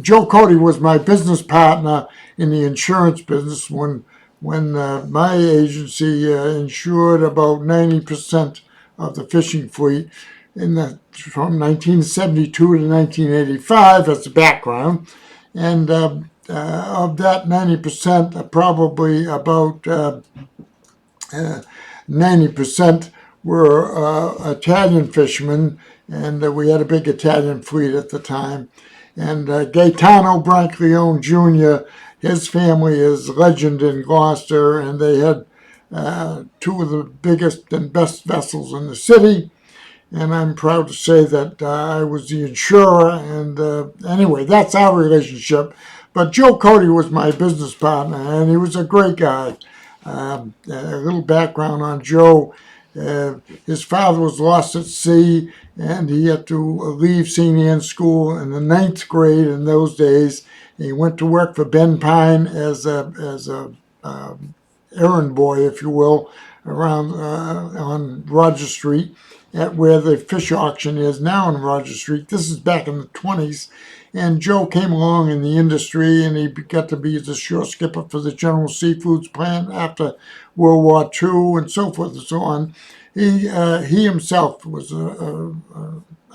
Joe Cody was my business partner in the insurance business when my agency insured about 90% of the fishing fleet from 1972 to 1985 as a background. And of that 90%, probably about 90% were Italian fishermen, and we had a big Italian fleet at the time. And Gaetano Brancaleone Jr., his family is legend in Gloucester, and they had 2 of the biggest and best vessels in the city. And I'm proud to say that I was the insurer. And anyway, that's our relationship. But Joe Cody was my business partner, and he was a great guy. A little background on Joe. His father was lost at sea, and he had to leave St. Anne's School in the 9th grade in those days. He went to work for Ben Pine as a errand boy, if you will, around on Roger Street, at where the fish auction is now on Roger Street. This is back in the 20s. And Joe came along in the industry, and he got to be the shore skipper for the General Seafoods plant after World War II and so forth and so on. He himself was an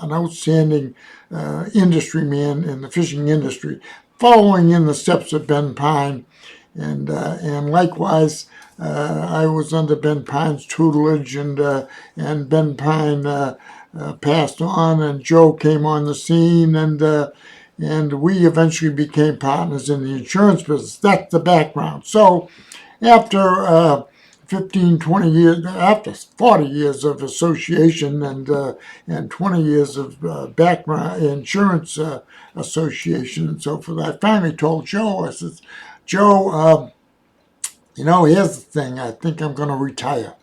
outstanding industry man in the fishing industry, following in the steps of Ben Pine. And likewise, I was under Ben Pine's tutelage, and Ben Pine passed on, and Joe came on the scene, and we eventually became partners in the insurance business. That's the background. So after 15, 20 years, after 40 years of association and 20 years of background insurance association and so forth, I finally told Joe, I said, Joe, here's the thing, I think I'm going to retire.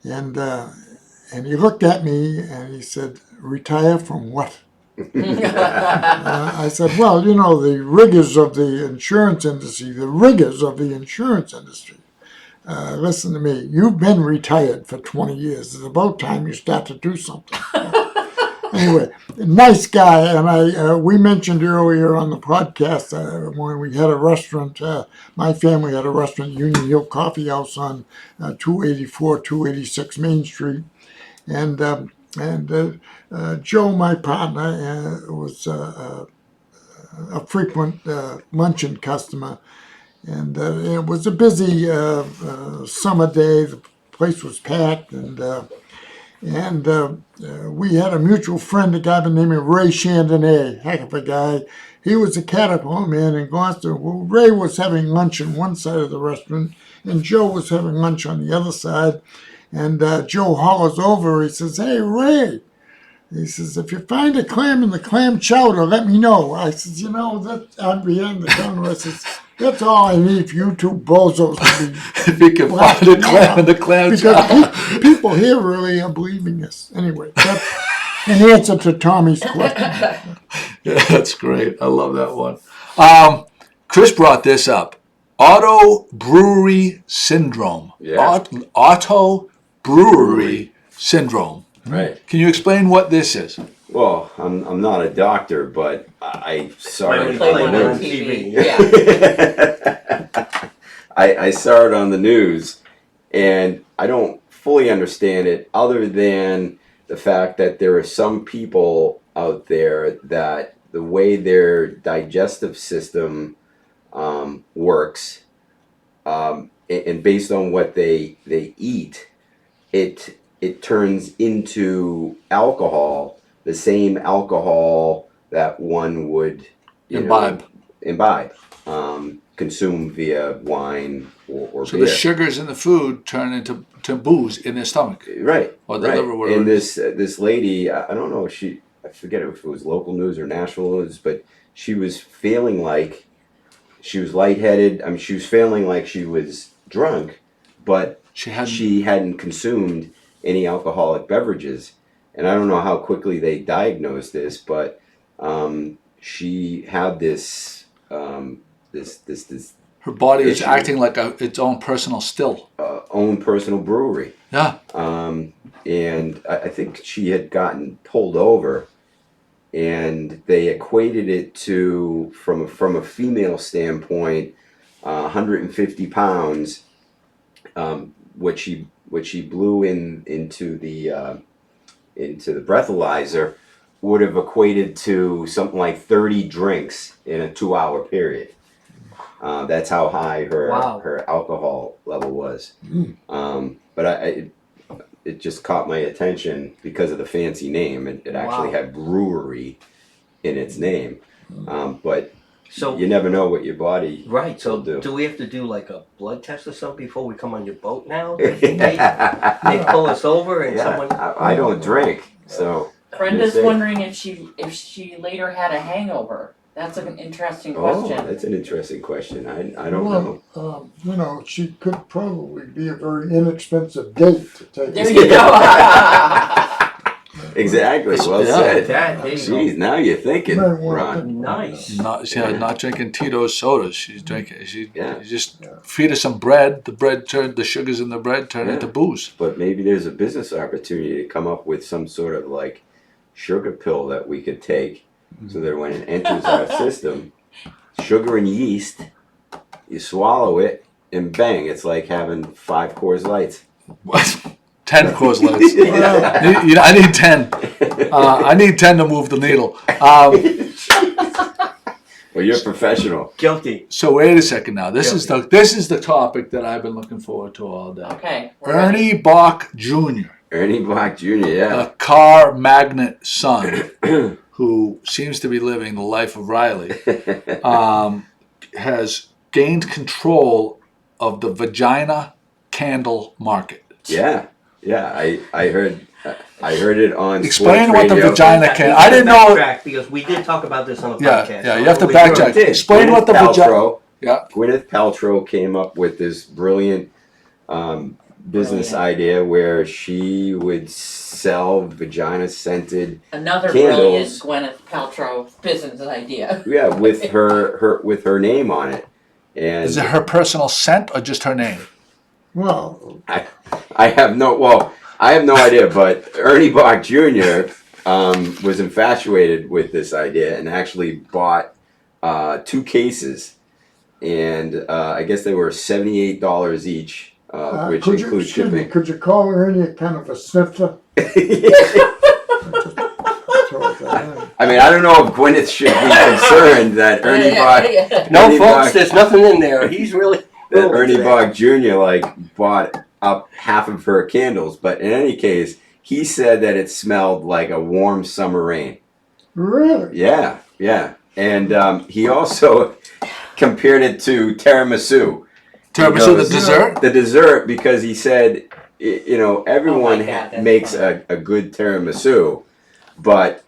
And he looked at me and he said, retire from what? I said, well, the rigors of the insurance industry, listen to me, you've been retired for 20 years. It's about time you start to do something. Anyway, nice guy, and we mentioned earlier on the podcast when we had a restaurant. My family had a restaurant, Union Hill Coffee House on 284, 286 Main Street, and Joe, my partner, was a frequent luncheon customer, and it was a busy summer day. The place was packed, and we had a mutual friend, a guy by the name of Ray Chandonnet, heck of a guy. He was a Caterpillar man in Gloucester. Well, Ray was having lunch on one side of the restaurant, and Joe was having lunch on the other side. And Joe hollers over. He says, "Hey, Ray," he says, "if you find a clam in the clam chowder, let me know." I says, that I'm behind the counter. I says, "That's all I need for you two bozos to be."
If you can find a clam in the clam chowder.
Because people here really are believing this. Anyway, that's an answer to Tommy's question.
Yeah, that's great. I love that one. Chris brought this up. Auto brewery syndrome.
Yeah.
Auto brewery syndrome.
Right.
Can you explain what this is?
Well, I'm not a doctor, but I saw it
Play
on
one
the
on
news.
TV. Yeah.
I saw it on the news, and I don't fully understand it other than the fact that there are some people out there that the way their digestive system works, and based on what they eat, it turns into alcohol, the same alcohol that one would
Imbibe.
Consume via wine or
So
beer.
the sugars in the food turn into booze in their stomach.
Right.
Or the
right.
liver, whatever
And
it is.
this lady, I don't know if I forget if it was local news or national news, but she was feeling like she was lightheaded. I mean, she was feeling like she was drunk, but
She hadn't.
she hadn't consumed any alcoholic beverages. And I don't know how quickly they diagnosed this, but she had this
Her body was
issue.
acting like its own personal still.
own personal brewery.
Yeah.
And I think she had gotten pulled over, and they equated it to, from a female standpoint, 150 pounds. What she blew into the breathalyzer would have equated to something like 30 drinks in a 2-hour period. That's how high her alcohol level was. But it just caught my attention because of the fancy name. It actually had brewery in its name. But
So
you never know what your body
right. So
will do.
do we have to do like a blood test or something before we come on your boat now? They pull us over and someone.
I don't drink, so
Brenda's wondering if she later had a hangover. That's an interesting question.
that's an interesting question. I don't know.
Well, she could probably be a very inexpensive date to take.
There you go.
Exactly. Well
Yeah.
said.
Dad, there you go.
Jeez, now you're thinking,
Might want
Ron.
Nice.
Not drinking Tito's sodas. She's drinking.
Yeah.
You just feed her some bread. The sugars in the bread turn into booze.
But maybe there's a business opportunity to come up with some sort of like sugar pill that we could take, so that when it enters our system, sugar and yeast, you swallow it, and bang, it's like having 5 Coors Lights.
10 Coors Lights. I need 10. I need 10 to move the needle.
Well, you're a professional.
Guilty.
So wait a second now. This is the topic that I've been looking forward to all day.
Okay.
Ernie Bach Jr.,
Ernie Bach Jr., yeah.
a car magnate son who seems to be living the life of Riley, has gained control of the vagina candle market.
Yeah. I heard it on
Explain
sports
what the
radio.
vagina candle. I didn't know.
Backtrack because we did talk about this on the
Yeah,
podcast.
yeah. You have to
We
backtrack.
did.
Explain what the vagina.
Paltrow,
Yeah.
Gwyneth Paltrow came up with this brilliant business idea where she would sell vagina-scented,
Another
candles.
brilliant Gwyneth Paltrow business idea.
with her name on it. And
Is it her personal scent or just her name?
Well,
I have no idea, but Ernie Bach Jr. was infatuated with this idea and actually bought 2 cases, and I guess they were $78 each, which
Could you,
includes
excuse me,
shipping.
could you call Ernie a kind of a sniffler? Throw it there.
I mean, I don't know if Gwyneth should be concerned that Ernie Bach,
No,
Ernie
folks,
Bach-
there's nothing in there. He's really.
that Ernie Bach Jr. bought up half of her candles, but in any case, he said that it smelled like a warm summer rain.
Really?
Yeah, yeah, and he also compared it to tiramisu.
Tiramisu,
He goes,
the dessert?
The dessert, because he said, everyone
God, that's
makes
funny.
a good tiramisu, but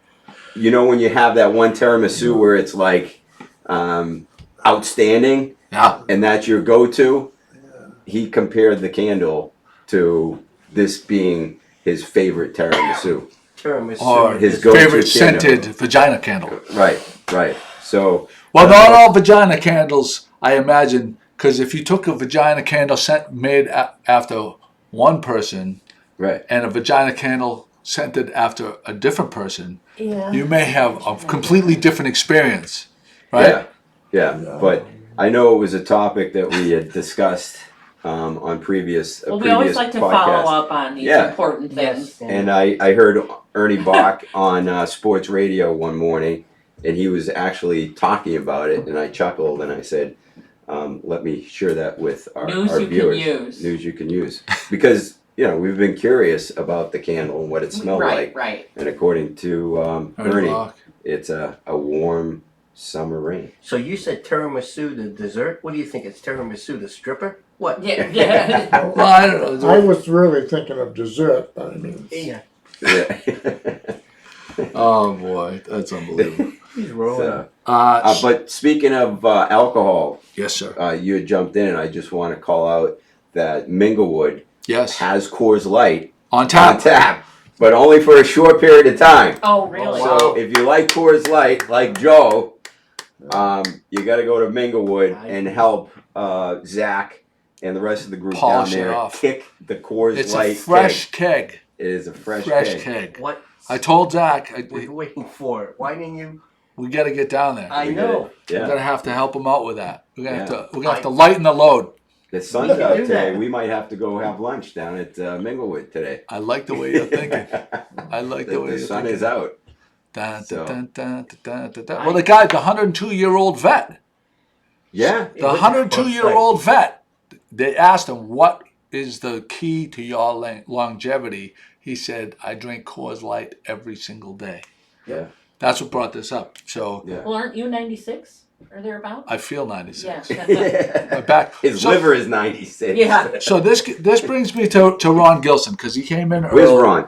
when you have that one tiramisu where it's like outstanding,
Yeah.
and that's your go-to, he compared the candle to this being his favorite tiramisu.
Tiramisu.
Or
His
his
go-to
favorite
candle.
scented vagina candle.
Right. So,
Well, not all vagina candles, I imagine, because if you took a vagina candle made after one person
right.
and a vagina candle scented after a different person,
Yeah.
you may have a completely different experience, right?
Yeah. But I know it was a topic that we had discussed on previous
Well, we always like to follow
podcasts.
up on these
Yeah.
important things.
Yes.
And I heard Ernie Bach on sports radio one morning, and he was actually talking about it, and I chuckled and I said, let me share that with our
News you can
viewers.
use.
News you can use. Because, we've been curious about the candle and what it smelled like.
Right.
And according to Ernie,
Bach.
it's a warm summer rain.
So you said tiramisu, the dessert? What do you think? It's tiramisu, the stripper? What?
Yeah.
Well, I don't know.
I was really thinking of dessert, but I mean,
Yeah.
Yeah.
Oh boy, that's unbelievable.
He's rolling.
So, but speaking of alcohol,
Yes, sir.
you had jumped in, and I just want to call out that Minglewood
Yes.
has Coors Light
On
on
tap.
tap, but only for a short period of time.
Oh, really?
wow.
So if you like Coors Light, like Joe, you got to go to Minglewood and help Zach and the rest of the group
Polish
down
it
there
off.
kick the Coors
It's
Light
a fresh
keg.
keg.
It is a fresh
Fresh
keg.
keg.
What?
I told Zach,
We're waiting for it. Why didn't you?
we got to get down there.
I
We
know.
We're
Yeah.
gonna have to help him out with that. We're gonna
Yeah.
have to lighten the load.
The sun's
We can
out
do
today.
that.
We might have to go have lunch down at Minglewood today.
I like the way you're thinking. I like the way
The
you're
sun
thinking.
is out.
Dun,
So-
dun, dun, dun, dun, dun. Well, the 102-year-old vet,
Yeah.
the 102-year-old vet, they asked him, what is the key to your longevity? He said, I drink Coors Light every single day.
Yeah.
That's what brought this up. So
Yeah.
Well, aren't you 96 or thereabouts?
I feel 96.
Yeah.
My back.
His
So-
liver is 96.
Yeah.
So this brings me to Ron Gilson, because he came in
Where's
early.
Ron?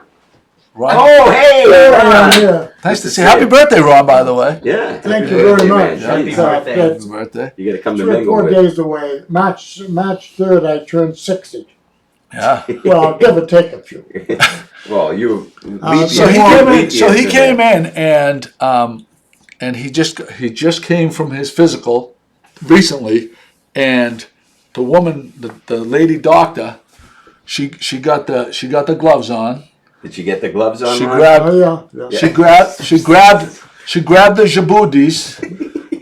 Ron.
Oh, hey, Ron.
yeah.
Nice to
to
see
see
you. Happy
you.
birthday, Ron, by the way.
Yeah.
Thank
happy
you very
birthday,
much.
man.
Happy
Jeez.
birthday.
Happy
That's
birthday.
You got to come to
3 or 4
Minglewood.
days away. March 3rd, I turned 60.
Yeah.
Well, give or take a few.
Well, you.
So he came in. So he came in, and he just came from his physical recently, and the woman, the lady doctor, she got the gloves on.
Did you get the gloves on?
She
Ron?
grabbed
Oh, yeah.
she grabbed the jaboodis.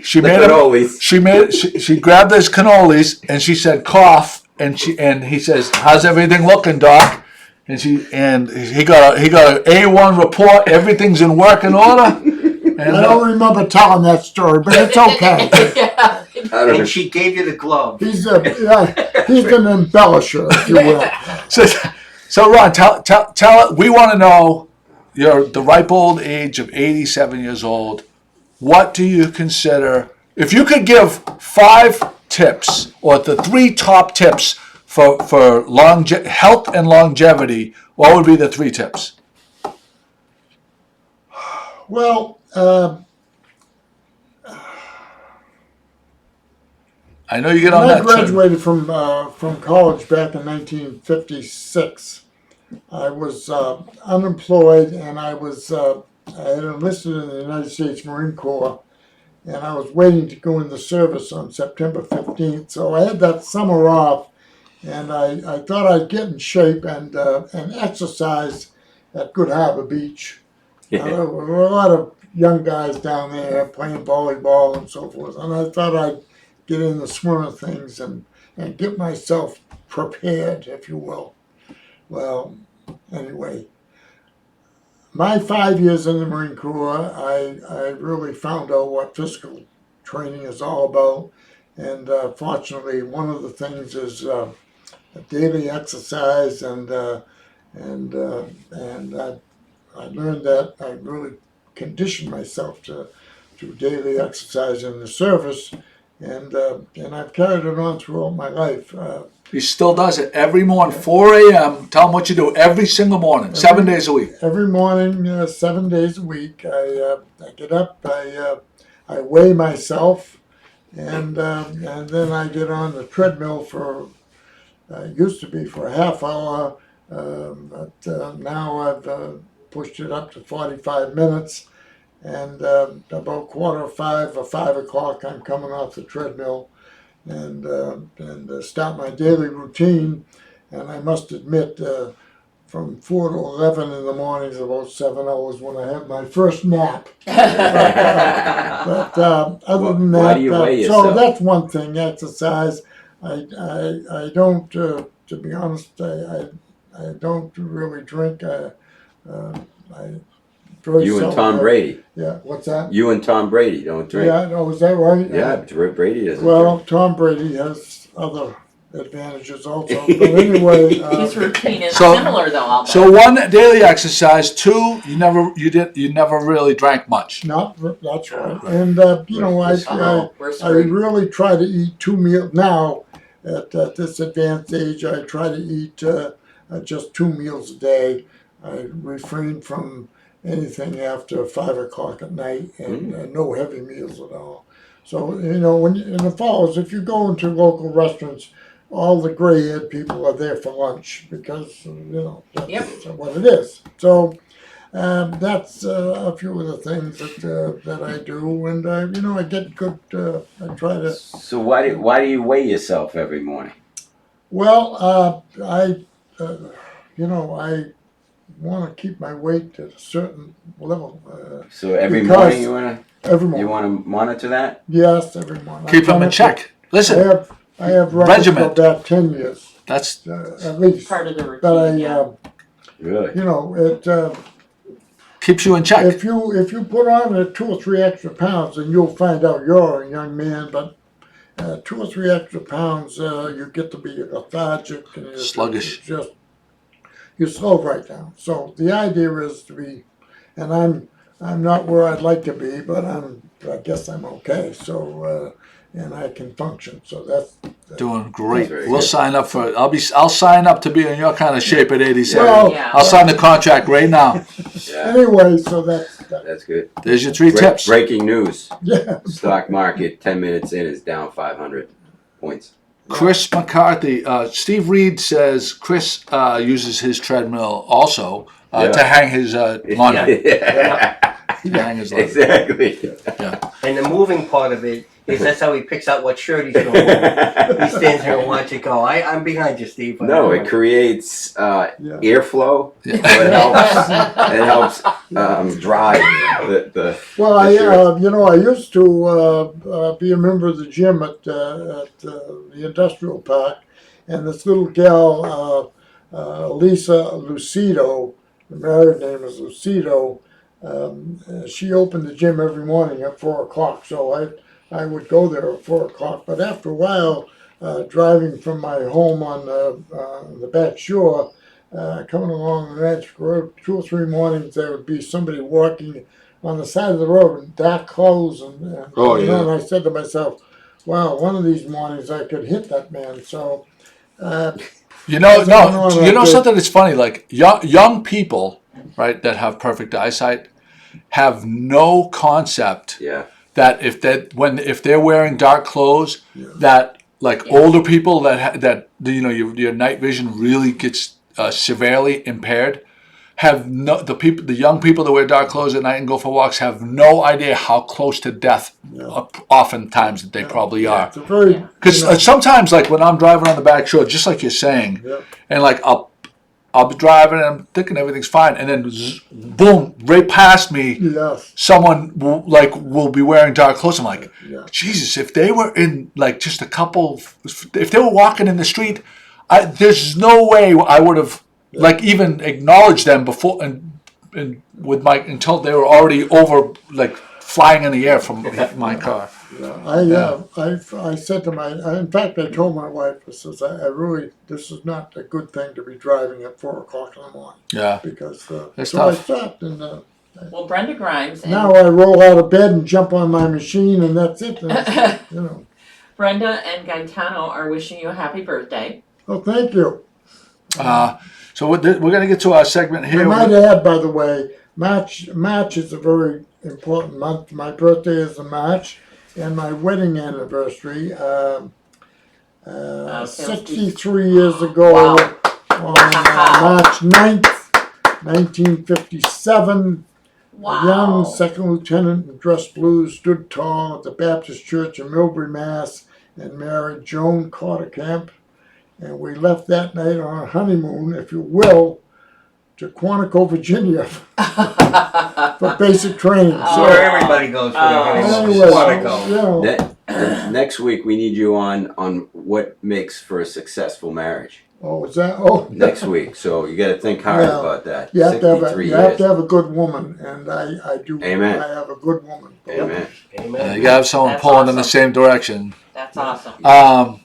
She
The
made them.
cannolis.
She grabbed those cannolis and she said cough, and he says, how's everything looking, doc? And he got a A1 report. Everything's in working order. And
I don't remember telling that story, but it's okay.
Yeah.
I don't know.
And she gave you the glove.
He's an embellisher, if you will.
so Ron, tell we want to know, you're the ripe old age of 87 years old. What do you consider, if you could give 5 tips or the 3 top tips for health and longevity, what would be the 3 tips?
Well,
I know you get
when
on
I
that.
graduated from college back in 1956, I was unemployed, and I had enlisted in the United States Marine Corps, and I was waiting to go in the service on September 15th. So I had that summer off, and I thought I'd get in shape and exercise at Good Harbor Beach. There were a lot of young guys down there playing volleyball and so forth, and I thought I'd get in the swing of things and get myself prepared, if you will. Well, anyway, my 5 years in the Marine Corps, I really found out what physical training is all about, and fortunately, one of the things is daily exercise, and I learned that I really conditioned myself to daily exercise in the service, and I've carried it on throughout my life.
He still does it every morning, 4 a.m. Tell him what you do every single morning, 7 days a week.
Every morning, 7 days a week, I get up, I weigh myself, and then I get on the treadmill for. Used to be for a half hour, but now I've pushed it up to 45 minutes, and about 4:45 or 5 o'clock, I'm coming off the treadmill and start my daily routine. And I must admit, from 4 to 11 in the morning is about 7 hours when I have my first nap. But other than that,
Why do you weigh
so
yourself?
that's one thing, exercise. I don't, to be honest, I don't really drink. I very
You and
seldom-
Tom Brady.
Yeah, what's that?
You and Tom Brady don't drink.
Yeah, no, is that right?
Yeah, Brady doesn't
Well,
drink.
Tom Brady has other advantages also, but anyway.
His routine is
So-
similar though, I'll bet.
So 1, daily exercise. 2, you never really drank much.
That's right. And you know,
Uh-oh, we're
I
screwed.
really try to eat 2 meals now. At this advanced age, I try to eat just 2 meals a day. I refrain from anything after 5 o'clock at night, and no heavy meals at all. So you know, when in the falls, if you go into local restaurants, all the gray-haired people are there for lunch because you know that's what it is. So. That's a few of the things that I do, and you know, I get good. I try to.
So why do you weigh yourself every morning?
Well, you know, I want to keep my weight at a certain level.
So every
Because-
morning you wanna
Every morning.
monitor that?
Yes, every morning.
Keep them in check. Listen,
I have records for
Regiment.
about 10 years,
that's
at least.
Part of the
That I,
routine, yeah.
Really?
you know, it.
keeps you in check.
If you put on 2 or 3 extra pounds, then you'll find out you're a young man. But 2 or 3 extra pounds, you get to be lethargic and you're
Sluggish.
Just you slow right down. So the idea is to be, and I'm not where I'd like to be, but I guess I'm okay. So and I can function. So that's
Doing great.
Very
We'll
good.
sign up for it. I'll sign up to be in your kind of shape at 87.
Well,
Yeah.
I'll sign the contract right now.
Yeah,
anyway. So that's
that's good.
There's your 3 tips.
Breaking news.
yeah.
Stock market 10 minutes in is down 500 points.
Chris McCarthy. Steve Reed says Chris uses his treadmill also
Yeah.
to hang his laundry.
Yeah.
To hang his laundry.
Exactly.
And the moving part of it is that's how he picks out what shirt he's going to wear. He stands there and watches it go. I'm behind you, Steve.
No, it creates
Yeah.
airflow.
Yeah.
It helps dry the
Well,
shirt.
you know, I used to be a member of the gym at the industrial park, and this little gal, Lisa Lucido, the married name is Lucido. She opened the gym every morning at 4 o'clock, so I would go there at 4 o'clock. But after a while, driving from my home on the back shore, coming along the Atlantic Road, 2 or 3 mornings there would be somebody walking on the side of the road in dark clothes, and
Oh,
you know,
yeah.
and I said to myself, "Wow, one of these mornings I could hit that man." So,
You know,
What's going
no,
on
you
right
know
there?
something that's funny? Like young people, right, that have perfect eyesight, have no concept
Yeah.
that if they're wearing dark clothes, that like
Yeah.
older people that you know your night vision really gets severely impaired. The young people that wear dark clothes at night and go for walks have no idea how close to death, oftentimes that they probably are.
it's a very
Because
you know,
sometimes, like when I'm driving on the back shore, just like you're saying,
yeah.
and like I'll be driving and I'm thinking everything's fine, and then boom, right past me,
Yes.
someone will be wearing dark clothes. I'm like,
Yeah.
Jesus, if they were in like just a couple, if they were walking in the street, there's no way I would have like even acknowledged them before and with my until they were already over like flying in the air from my car.
Yeah, I said to in fact, I told my wife, I says, I really, this is not a good thing to be driving at 4 o'clock in the morning.
Yeah,
Because,
That's
so I
tough.
stopped and,
Well, Brenda Grimes and
now I roll out of bed and jump on my machine and that's it. And, you know.
Brenda and Gaetano are wishing you a happy birthday.
Oh, thank you.
So we're going to get to our segment
I
here.
might add, by the way, March is a very important month. My birthday is in March, and my wedding anniversary, 63 years ago,
Wow.
on March 9th, 1957.
Wow.
A young second lieutenant in dress blues stood tall at the Baptist Church in Millbury, Mass, and married Joan Carter-Camp. And we left that night on a honeymoon, if you will, to Quantico, Virginia for basic training.
That's
So,
where everybody goes for their honeymoon.
anyway,
Quantico.
you know,
Next week we need you on what makes for a successful marriage.
oh, is that? Oh,
Next week, so you got to think hard
Well,
about that.
you have to have
63
you have
years.
to have a good woman, and I do.
Amen.
I have a good woman.
Amen.
Amen.
you got to have someone
That's
pulling in the
awesome.
same direction.
That's awesome.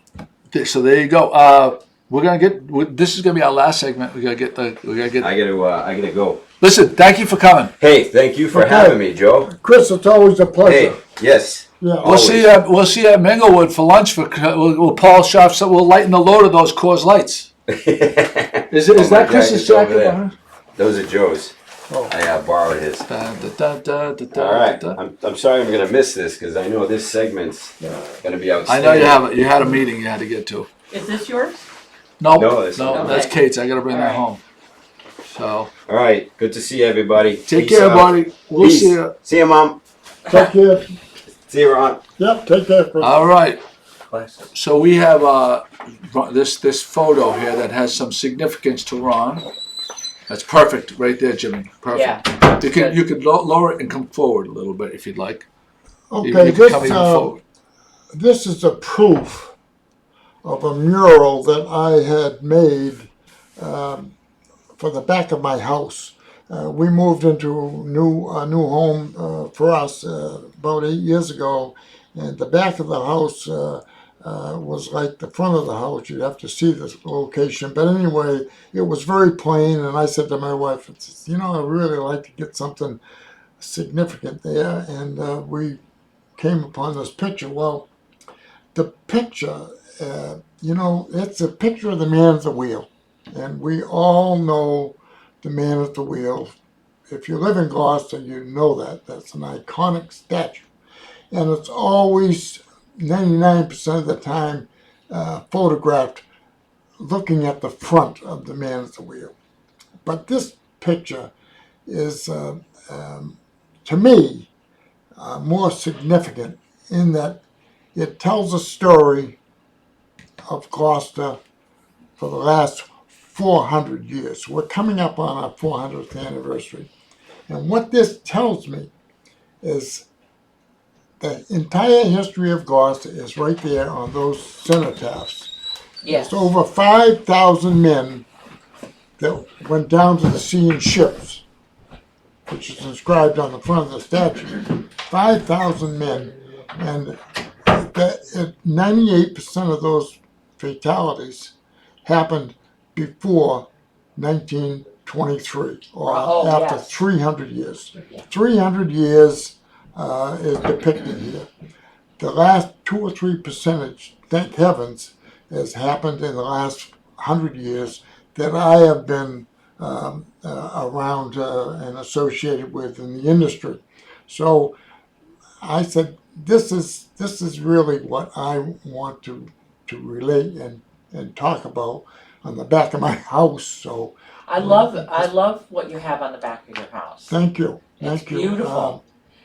So there you go. We're gonna get. This is gonna be our last segment. We gotta get.
I gotta go.
Listen, thank you for coming.
Hey, thank you for
Okay.
having me, Joe.
Chris, it's always a pleasure.
Hey, yes.
Yeah.
We'll
Always.
see. We'll see you at Minglewood for lunch. We'll polish off. So we'll lighten the load of those Coors Lights. Is
Oh, my
that Chris's
jacket's over
jacket?
there.
behind?
Those are Joe's.
Oh.
I borrowed his.
Da, da, da, da, da,
All right.
da.
I'm sorry I'm gonna miss this because I know this segment's gonna be
I
outstanding.
know you had a meeting you had to get to.
Is this yours?
No,
No, that's
no,
not.
that's Kate's. I gotta bring that
All right.
home. So
All right. Good to see everybody.
take
Peace
care,
out.
buddy. We'll
Peace.
see you.
See you, Mom.
Take care.
See you, Ron.
Yep. Take care, Chris.
All right.
Classic.
So we have this photo here that has some significance to Ron. That's perfect right there, Jimmy. Perfect.
Yeah.
You could lower it and come forward a little bit if you'd like.
Okay.
You can come even forward.
This is a proof of a mural that I had made for the back of my house. We moved into a new home for us about 8 years ago, and the back of the house was like the front of the house. You'd have to see the location. But anyway, it was very plain, and I said to my wife, I really like to get something significant there, and we came upon this picture. Well, the picture, it's a picture of the man at the wheel. And we all know the man at the wheel. If you live in Gloucester, you know that. That's an iconic statue. And it's always, 99% of the time, photographed looking at the front of the man at the wheel. But this picture is, to me, more significant in that it tells a story of Gloucester for the last 400 years. We're coming up on our 400th anniversary. And what this tells me is the entire history of Gloucester is right there on those cenotaphs.
Yes.
It's over 5,000 men that went down to the sea in ships, which is inscribed on the front of the statue. 5,000 men, and 98% of those fatalities happened before 1923, or after
yes.
300 years. 300 years is depicted here. The last 2 or 3%, thank heavens, has happened in the last 100 years that I have been around and associated with in the industry. So I said, this is really what I want to relate and talk about on the back of my house. So
I love what you have on the back of your house.
thank you.
It's
Thank you.
beautiful.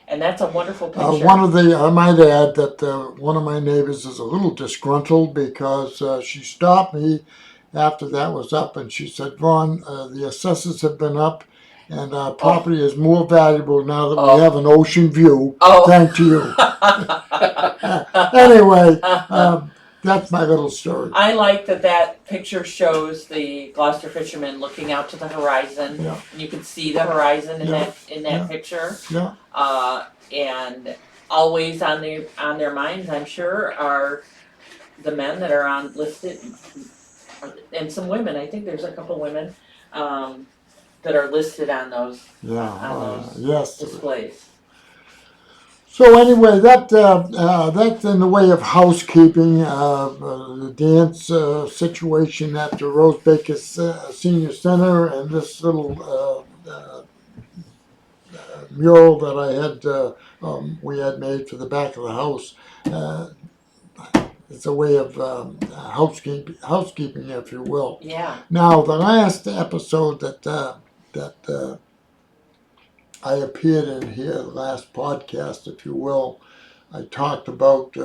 And that's a wonderful picture.
I might add that one of my neighbors is a little disgruntled because she stopped me after that was up, and she said, Ron, the assessors have been up, and our property is more valuable now that we have an ocean view.
Oh.
Thanks to you. Anyway, that's my little story.
I like that picture shows the Gloucester fishermen looking out to the horizon.
Yeah.
And you can see the horizon in
Yeah.
that picture.
Yeah.
And always on their minds, I'm sure, are the men that are on listed, and some women. I think there's a couple women that are listed on those
Yes.
displays.
So anyway, that's in the way of housekeeping. The dance situation at the Rose Baker Senior Center, and this little mural that I had we had made for the back of the house. It's a way of housekeeping, if you will.
Yeah.
Now, the last episode that I appeared in here, the last podcast, if you will, I talked about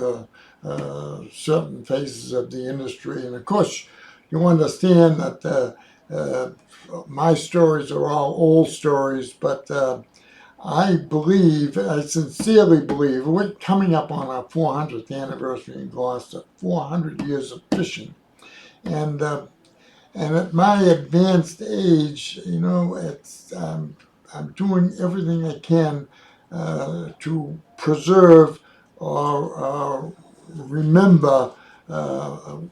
certain phases of the industry. And of course, you understand that my stories are all old stories, but I sincerely believe, we're coming up on our 400th anniversary in Gloucester, 400 years of fishing. And at my advanced age, I'm doing everything I can to preserve or remember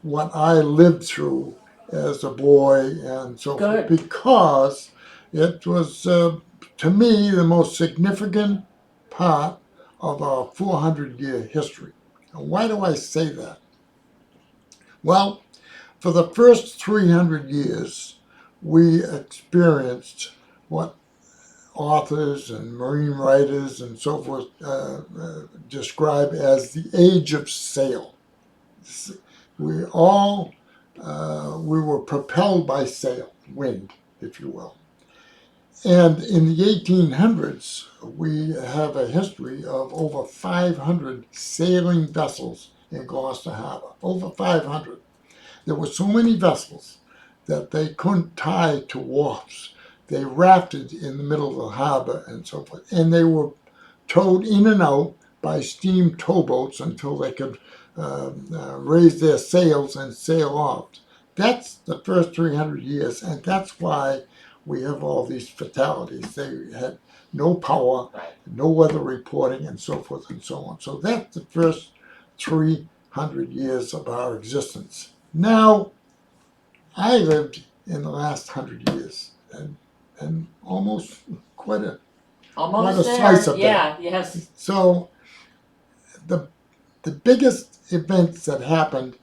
what I lived through as a boy and so forth, because it was, to me, the most significant part of our 400-year history. And why do I say that? Well, for the first 300 years, we experienced what authors and marine writers and so forth describe as the age of sail. We were propelled by sail, wind, if you will. And in the 1800s, we have a history of over 500 sailing vessels in Gloucester Harbor. Over 500. There were so many vessels that they couldn't tie to wharfs. They rafted in the middle of the harbor and so forth. And they were towed in and out by steam towboats until they could raise their sails and sail off. That's the first 300 years, and that's why we have all these fatalities. They had no power, no weather reporting, and so forth and so on. So that's the first 300 years of our existence. Now, I lived in the last 100 years, and almost quite a slice of that.
Yes.
So the biggest events that happened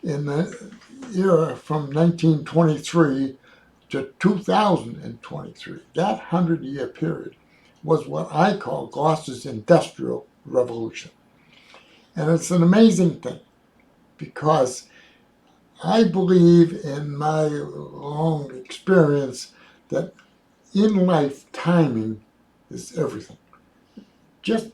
in the era from 1923 to 2023, that 100-year period, was what I call Gloucester's Industrial Revolution. And it's an amazing thing, because I believe, in my long experience, that in life, timing is everything. Just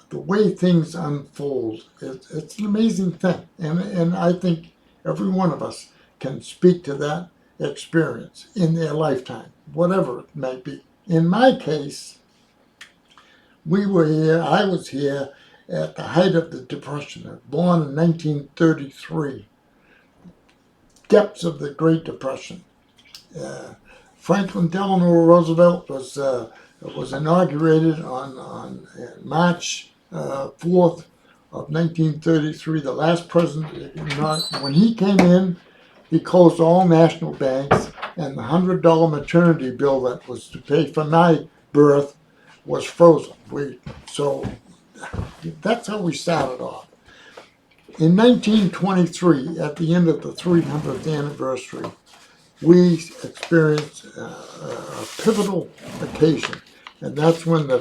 the way things unfold, it's an amazing thing. And I think every one of us can speak to that experience in their lifetime, whatever it may be. In my case, I was here at the height of the Depression, born in 1933, depths of the Great Depression. Franklin Delano Roosevelt was inaugurated on March 4th of 1933, the last president. When he came in, he closed all national banks, and the $100 maternity bill that was to pay for my birth was frozen. So that's how we started off. In 1923, at the end of the 300th anniversary, we experienced a pivotal occasion, and that's when the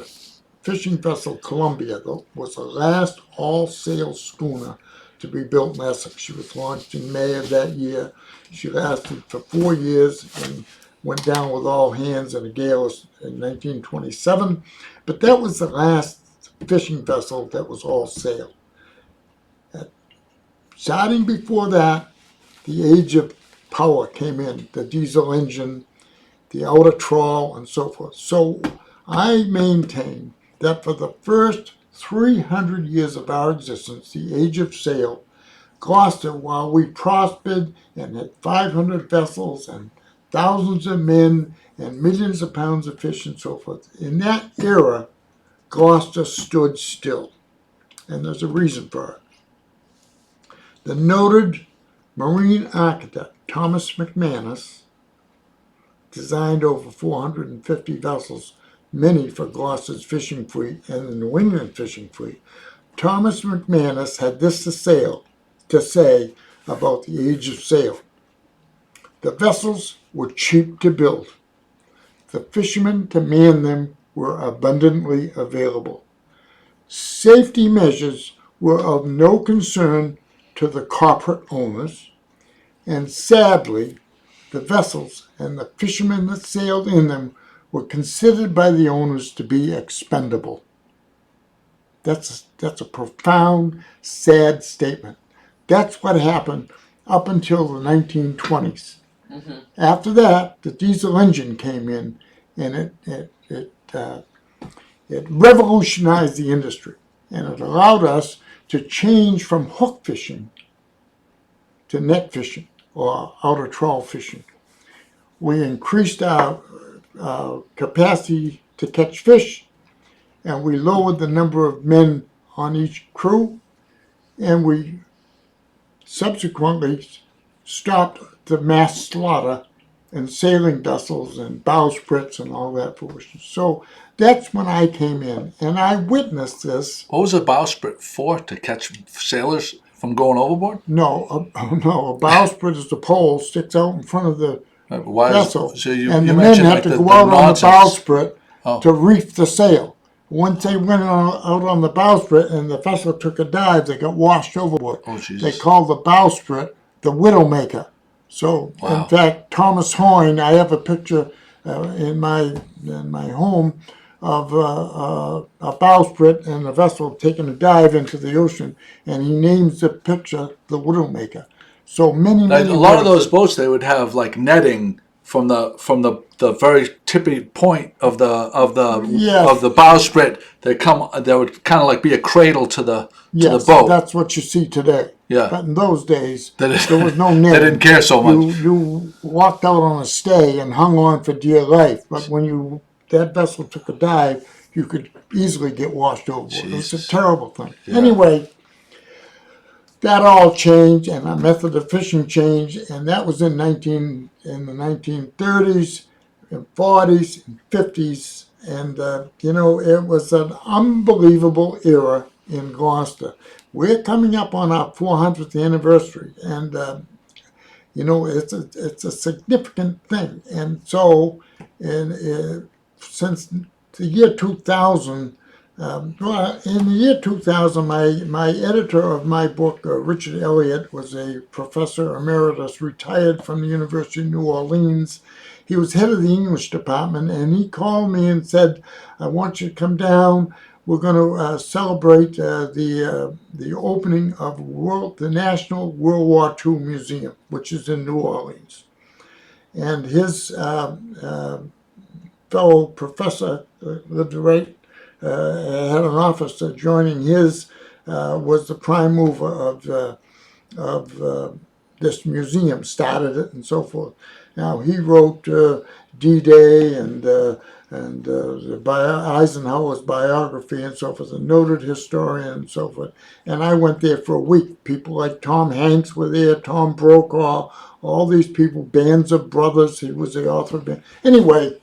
fishing vessel Columbia was the last all-sail schooner to be built in Essex. She was launched in May of that year. She lasted for 4 years and went down with all hands in a gale in 1927. But that was the last fishing vessel that was all sail. Starting before that, the age of power came in, the diesel engine, the outer trawl, and so forth. So I maintain that for the first 300 years of our existence, the age of sail, Gloucester, while we prospered and had 500 vessels and thousands of men and millions of pounds of fish and so forth, in that era, Gloucester stood still. And there's a reason for it. The noted marine architect Thomas McManus designed over 450 vessels, many for Gloucester's fishing fleet and the New England fishing fleet. Thomas McManus had this to say about the age of sail. The vessels were cheap to build. The fishermen to man them were abundantly available. Safety measures were of no concern to the corporate owners, and sadly, the vessels and the fishermen that sailed in them were considered by the owners to be expendable. That's a profound, sad statement. That's what happened up until the 1920s.
Mm-hmm.
After that, the diesel engine came in, and it revolutionized the industry, and it allowed us to change from hook fishing to net fishing or outer trawl fishing. We increased our capacity to catch fish, and we lowered the number of men on each crew, and we subsequently stopped the mass slaughter and sailing vessels and bowsprits and all that foolishness. So that's when I came in, and I witnessed this.
What was a bowsprit for? To catch sailors from going overboard?
No, a bowsprit is the pole sticks out in front of the
Why
vessel,
so you
and the men
mentioned
have
like
to
the
go out on the
nonsense.
bowsprit
Oh.
to reef the sail. Once they went out on the bowsprit and the vessel took a dive, they got washed overboard.
Oh, Jesus.
They called the bowsprit the Widowmaker. So,
Wow.
in fact, Thomas Hoyne, I have a picture in my home of a bowsprit and a vessel taking a dive into the ocean, and he names the picture the Widowmaker. So many
Like, a lot of
widows-
those boats, they would have like netting from the very tippy point of the
Yes.
bowsprit. There would kind of like be a cradle to the boat.
That's what you see today.
Yeah.
But in those days,
That is-
there was no
They
net.
didn't care so much.
You walked out on a stay and hung on for dear life. But when that vessel took a dive, you could easily get washed overboard. It was
Jesus.
a terrible thing.
Yeah.
Anyway, that all changed, and our method of fishing changed, and that was in the 1930s, and 40s, and 50s, and it was an unbelievable era in Gloucester. We're coming up on our 400th anniversary, and it's a significant thing. And so, since the year 2000. In the year 2000, my editor of my book, Richard Elliott, was a professor emeritus, retired from the University of New Orleans. He was head of the English department, and he called me and said, "I want you to come down. We're going to celebrate the opening of the National World War II Museum, which is in New Orleans." And his fellow professor lived right. Had an office adjoining his, was the prime mover of this museum, started it and so forth. Now he wrote D-Day and Eisenhower's biography and so forth, a noted historian and so forth. And I went there for a week. People like Tom Hanks were there, Tom Brokaw, all these people, bands of brothers. He was the author of band. Anyway,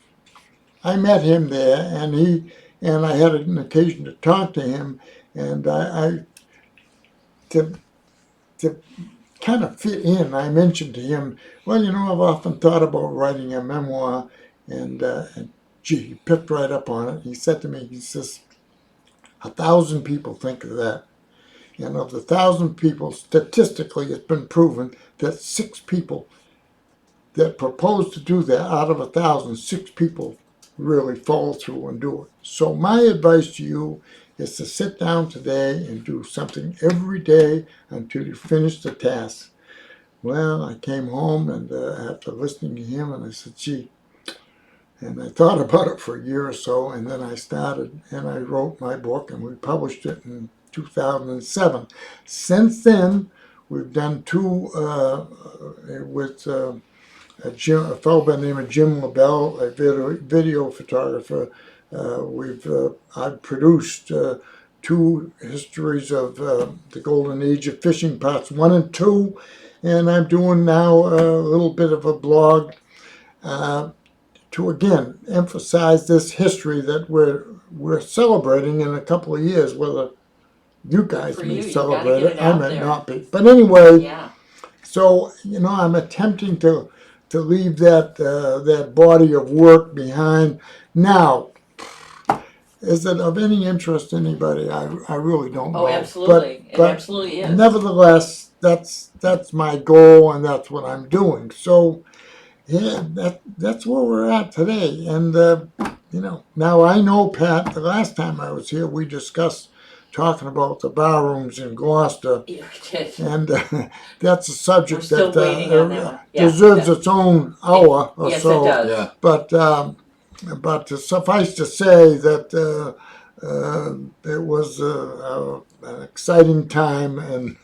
I met him there, and I had an occasion to talk to him, and to kind of fit in, I mentioned to him, well, I've often thought about writing a memoir, and he picked right up on it. He said to me, he says, 1,000 people think of that. And of the 1,000 people, statistically, it's been proven that 6 people that propose to do that, out of 1,000, 6 people really follow through and do it. So my advice to you is to sit down today and do something every day until you finish the task. Well, I came home and after listening to him, and I said, gee, and I thought about it for a year or so, and then I started and I wrote my book, and we published it in 2007. Since then, we've done two with a fellow by the name of Jim LaBelle, a video photographer. I've produced two histories of the Golden Age of fishing, parts 1 and 2, and I'm doing now a little bit of a blog to again emphasize this history that we're celebrating in a couple of years. Whether you guys
For
may
you gotta
celebrate
get
it,
it
I
out
might
there.
not be. But anyway,
Yeah.
so I'm attempting to leave that body of work behind. Now, is it of any interest to anybody? I really don't know.
Oh, absolutely. It
But
absolutely is.
nevertheless, that's my goal, and that's what I'm doing. So yeah, that's where we're at today. And now I know, Pat, the last time I was here, we discussed talking about the bar rooms in Gloucester,
You did.
and that's a subject
We're still
that
waiting on that one. Yeah,
deserves
that-
its own hour or
Yes,
so.
it does.
Yeah.
But to suffice to say that it was an exciting time and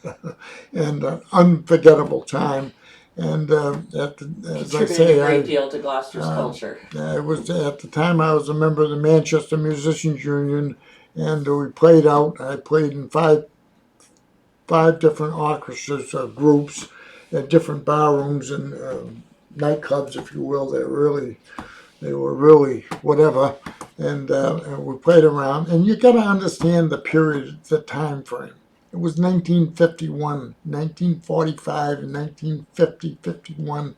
and an unforgettable time. And as I
Contributed
say,
a great deal to Gloucester's culture.
I was at the time I was a member of the Manchester Musicians Union, and we played out. I played in five different orchestras or groups at different bar rooms and nightclubs, if you will. They were really whatever, and we played around. And you got to understand the period, the time frame. It was 1951, 1945, and 1950, 51.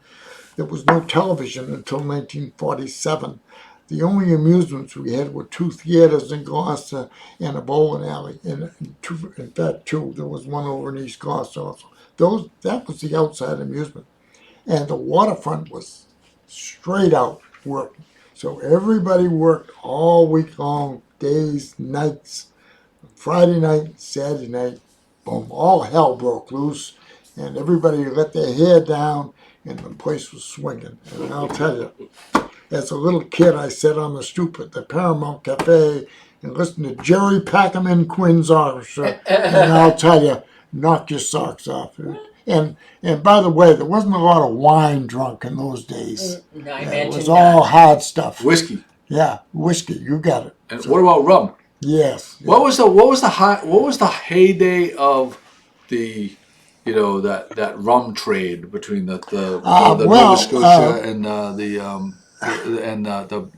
There was no television until 1947. The only amusements we had were two theaters in Gloucester and a bowling alley. In fact, two. There was one over in East Gloucester also. That was the outside amusement. And the waterfront was straight out working. So everybody worked all week long, days, nights. Friday night, Saturday night, boom, all hell broke loose, and everybody let their hair down, and the place was swinging. And I'll tell you, as a little kid, I sat on the stoop at the Paramount Cafe and listened to Jerry Packerman Quinn's orchestra, and I'll tell you, knock your socks off. And by the way, there wasn't a lot of wine drunk in those days.
No, I
It
imagine
was
not.
all hard stuff.
Whiskey.
Yeah, whiskey, you got it.
And what about rum?
Yes.
What was the heyday of the that rum trade between the Nova Scotia and the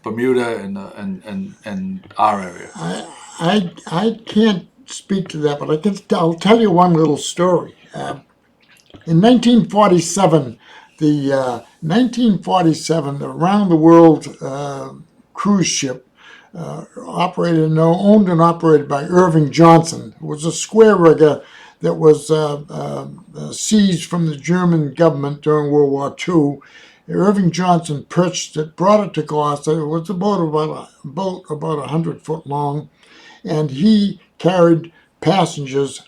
Bermuda and our area?
I can't speak to that, but I'll tell you one little story. In 1947, the around the world cruise ship owned and operated by Irving Johnson. It was a square rigger that was seized from the German government during World War II. Irving Johnson purchased it, brought it to Gloucester. It was a boat about 100 foot long, and he carried passengers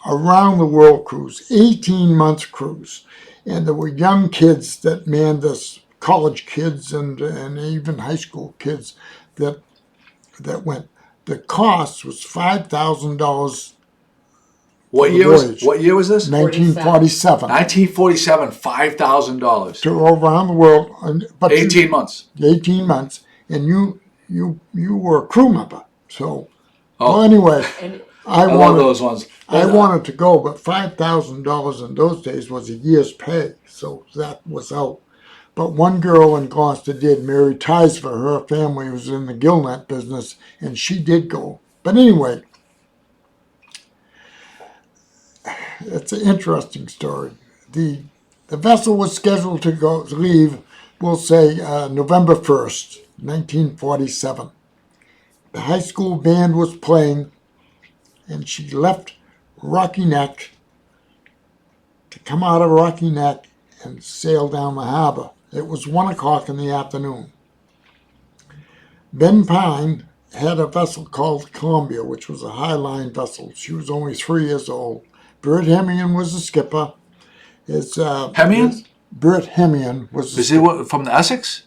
around the world cruise, 18 months cruise. And there were young kids that manned this, college kids and even high school kids that went. The cost was $5,000.
What year was this?
1947.
1947. $5,000.
To go around the world, but
18 months.
18 months, and you were a crew member. So,
Oh.
well, anyway,
And
I love those ones.
I wanted to go, but $5,000 in those days was a year's pay, so that was out. But one girl in Gloucester did, Mary Tiesver. Her family was in the gillnet business, and she did go. But anyway, it's an interesting story. The vessel was scheduled to leave, we'll say, November 1st, 1947. The high school band was playing, and she left Rocky Neck to come out of Rocky Neck and sail down the harbor. It was 1 o'clock in the afternoon. Ben Pine had a vessel called Columbia, which was a high-line vessel. She was only 3 years old. Bert Hemian was the skipper, It's
Hemian?
Bert Hemian was.
Is he from the Essex?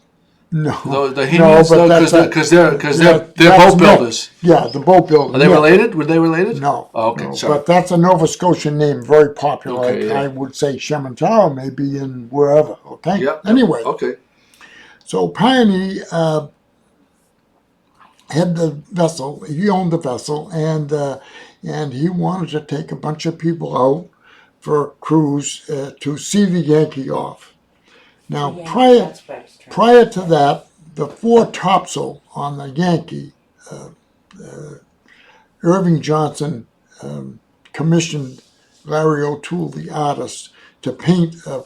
No,
The
no,
Hemians?
but that's
Because they're
that's
boat
Nick.
builders.
Yeah, the boat builder.
Are they
Nick.
related? Were they related?
No.
Oh, okay,
no,
sorry.
but that's a Nova Scotian name, very popular.
Okay, yeah.
I would say Ciaramitaro may be in wherever. Okay.
Yep.
Anyway,
Okay.
so Piney had the vessel. He owned the vessel, and he wanted to take a bunch of people out for a cruise to see the Yankee off. Now, prior to that, the fore topsail on the Yankee, Irving Johnson commissioned Larry O'Toole, the artist, to paint a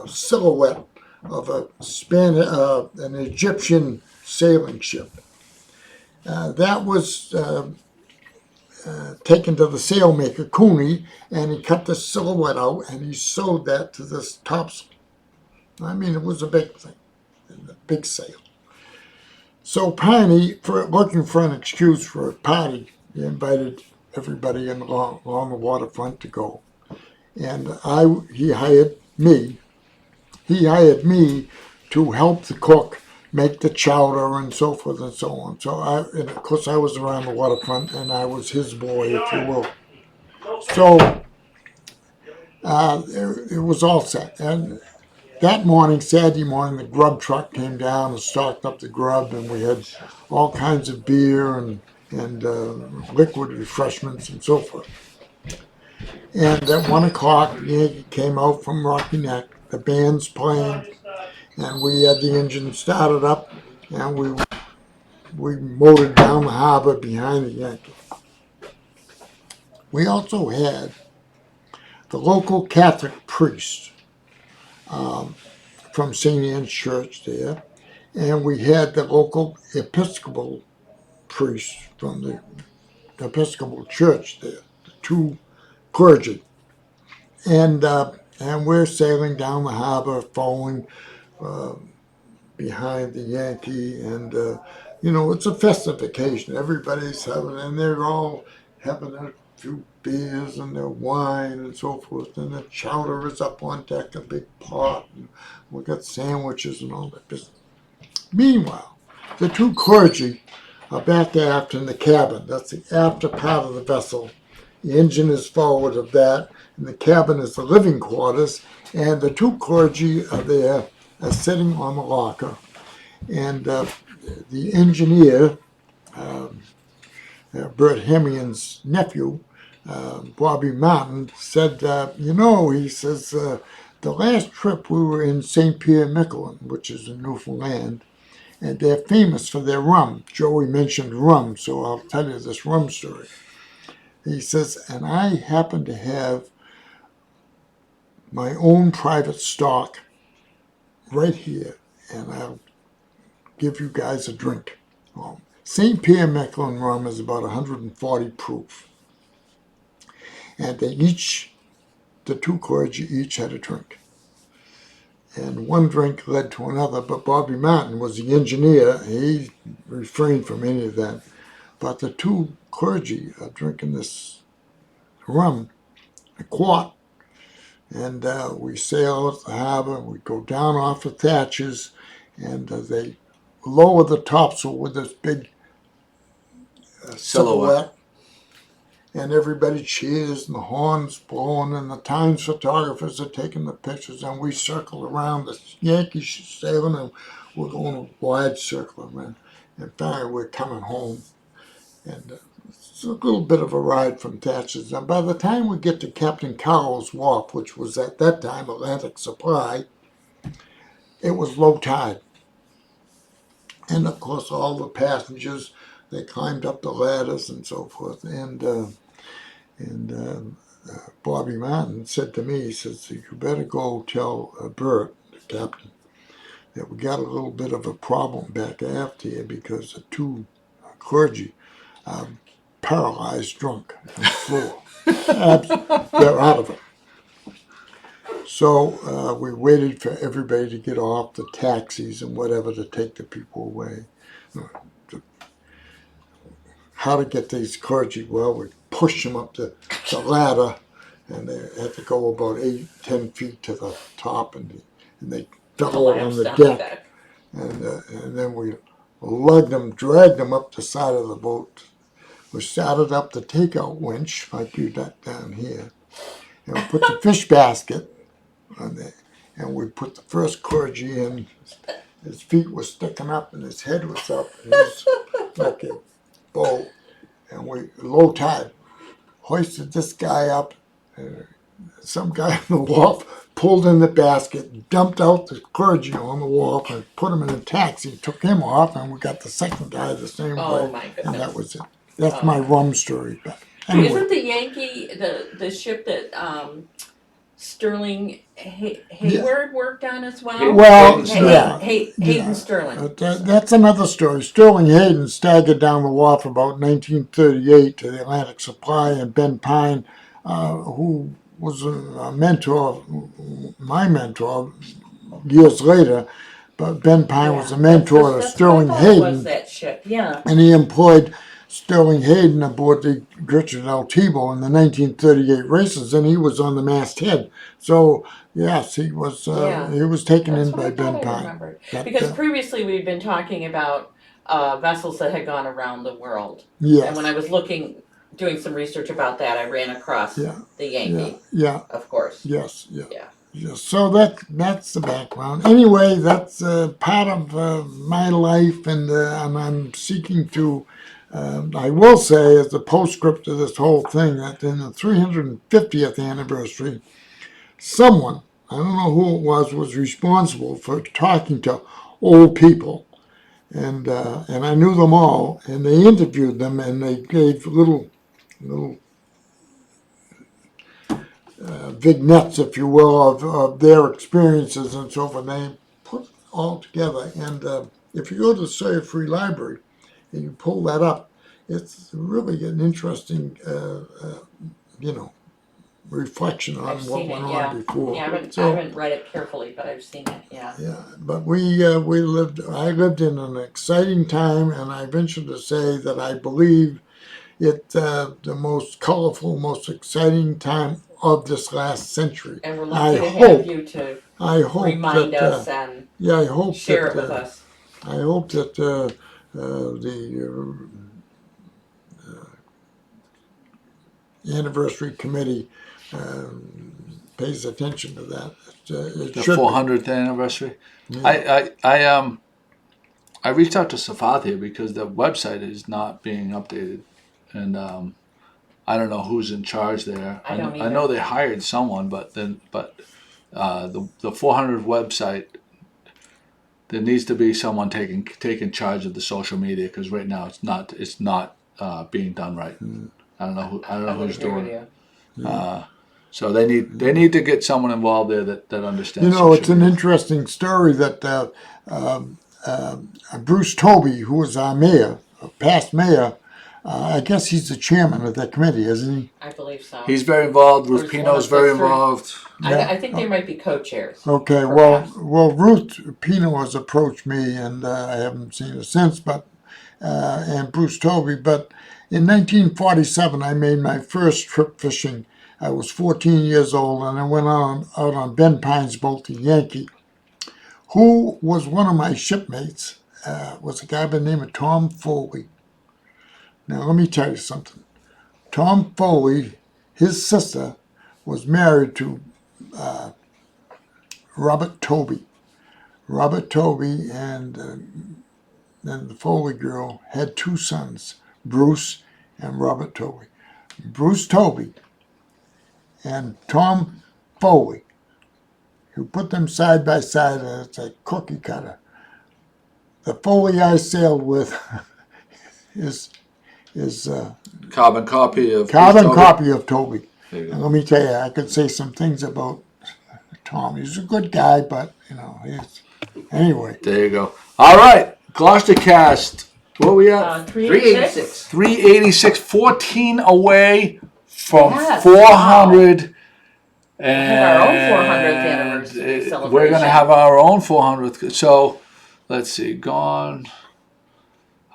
silhouette of an Egyptian sailing ship. That was taken to the sailmaker, Cooney, and he cut the silhouette out and he sewed that to this topsail. I mean, it was a big thing, a big sail. So Piney, looking for an excuse for a party, he invited everybody along the waterfront to go. And he hired me to help the cook make the chowder and so forth and so on. So and of course I was around the waterfront and I was his boy, if you will. So it was all set. And that morning, Saturday morning, the grub truck came down and stocked up the grub, and we had all kinds of beer and liquid refreshments and so forth. And at 1 o'clock, the Yankee came out from Rocky Neck. The band's playing, and we had the engine started up, and we motored down the harbor behind the Yankee. We also had the local Catholic priest from St. Anne's Church there, and we had the local Episcopal priest from the Episcopal Church there, the two clergy. And we're sailing down the harbor, following behind the Yankee, and it's a festive occasion. Everybody's and they're all having a few beers and their wine and so forth, and the chowder is up on deck, a big pot, and we got sandwiches and all that business. Meanwhile, the two clergy are back aft in the cabin. That's the after part of the vessel. The engine is forward of that, and the cabin is the living quarters, and the two clergy are there sitting on the locker. And the engineer, Bert Hemian's nephew, Bobby Martin, said, he says, the last trip we were in St. Pierre, Miquelon, which is in Newfoundland, and they're famous for their rum. Joey mentioned rum, so I'll tell you this rum story. He says, and I happen to have my own private stock right here, and I'll give you guys a drink. St. Pierre Miquelon rum is about 140 proof. And the two clergy each had a drink. And one drink led to another, but Bobby Martin was the engineer. He refrained from any of that. But the two clergy are drinking this rum, a quart, and we sail out the harbor, we go down off the thatches, and they lower the topsail with this big silhouette. And everybody cheers, and the horns blowing, and the Times photographers are taking the pictures, and we circle around. The Yankees sailing, and we're going a wide circle around. And finally, we're coming home, and it's a little bit of a ride from Thatcher's. And by the time we get to Captain Carroll's Wharf, which was at that time Atlantic Supply, it was low tide. And of course, all the passengers, they climbed up the ladders and so forth, and Bobby Martin said to me, he says, you better go tell Bert, the captain, that we got a little bit of a problem back aft here because the two clergy are paralyzed drunk on the floor. They're out of it. So we waited for everybody to get off, the taxis and whatever, to take the people away. How to get these clergy? Well, we pushed them up the ladder, and they had to go about 8-10 feet to the top, and they fell out on the
Collapsed down
deck. And then we lugged them, dragged them up the side of the boat. We started up the takeout winch, like you got down here, and we put the fish basket on there, and we put the first clergy in. His feet were sticking up, and his head was up, and he was like a boat. And we, low tide, hoisted this guy up. Some guy on the wharf pulled in the basket, dumped out the clergy on the wharf, and put him in a taxi, took him off, and we got the second guy the same
Oh
way.
my
And
goodness.
that was it. That's my rum story. But anyway,
Isn't the Yankee the ship that Sterling Hayward worked on as well?
well,
Hayden Sterling.
yeah.
Hayden Sterling.
That's another story. Sterling Hayden staggered down the wharf about 1938 to the Atlantic Supply, and Ben Pine, who was a mentor, my mentor, years later, but Ben Pine was a mentor to Sterling
That's what I thought it was,
Hayden,
that ship, yeah.
and he employed Sterling Hayden aboard the Richard L. Tebow in the 1938 races, and he was on the masthead. So yes, he was
Yeah.
he was taken
That's
in
what
by
I
Ben
thought I
Pine.
remembered.
That,
Because previously we'd been talking about vessels that had gone around the world.
yes,
And when I was doing some research about that, I ran across
Yeah.
the Yankee,
yeah,
of course.
yes, yeah.
Yeah.
Yes, so that's the background. Anyway, that's part of my life, and I'm seeking to. I will say, as a postscript to this whole thing, that in the 350th anniversary, someone, I don't know who it was responsible for talking to old people, and I knew them all, and they interviewed them, and they gave little vignettes, if you will, of their experiences and so forth. They put it all together. And if you go to the Sawyer Free Library and you pull that up, it's really an interesting, reflection on
I've
what
seen
went
it,
on
yeah.
before.
Yeah, I
So,
haven't read it carefully, but I've seen it, yeah.
yeah, but I lived in an exciting time, and I venture to say that I believe it the most colorful, most exciting time of this last century.
And we're
I
lucky to
hope-
have you to
I hope
remind
that
us and
yeah, I hope
share
that
it with us.
I hope that the anniversary committee pays attention to that. It
The
should be.
400th anniversary.
Yeah.
I reached out to Safathia because the website is not being updated, and I don't know who's in charge there.
I don't
I know
either.
they hired someone, but the 400 website, there needs to be someone taking charge of the social media, because right now it's not being done right. I don't know
I would
who's
agree
doing
with
it.
you.
So they need to get someone involved there that understands.
You know, it's
social
an
media.
interesting story that Bruce Toby, who was our mayor, past mayor, I guess he's the chairman of that committee, isn't he?
I believe so.
He's very involved.
Or
Ruth
it's one
Pino's
of the
very
three.
involved.
I think they might be co-chairs.
Okay,
Perhaps.
well, Ruth Pino has approached me, and I haven't seen her since, but and Bruce Toby. But in 1947, I made my first trip fishing. I was 14 years old, and I went out on Ben Pine's boat, the Yankee. Who was one of my shipmates was a guy by the name of Tom Foley. Now, let me tell you something. Tom Foley, his sister, was married to Robert Toby. Robert Toby and then the Foley girl had two sons, Bruce and Robert Toby. Bruce Toby and Tom Foley, who put them side by side, and it's a cookie cutter. The Foley I sailed with is
Carbon copy of
carbon
Toby.
copy of Toby.
There you go.
And let me tell you, I could say some things about Tom. He's a good guy, but anyway.
There you go. All right, Gloucestercast. What are we at?
386.
386, 14 away from
Yes,
400.
We'll have our own 400th
And
anniversary
we're
celebration.
going to have our own 400th. So let's see, gone.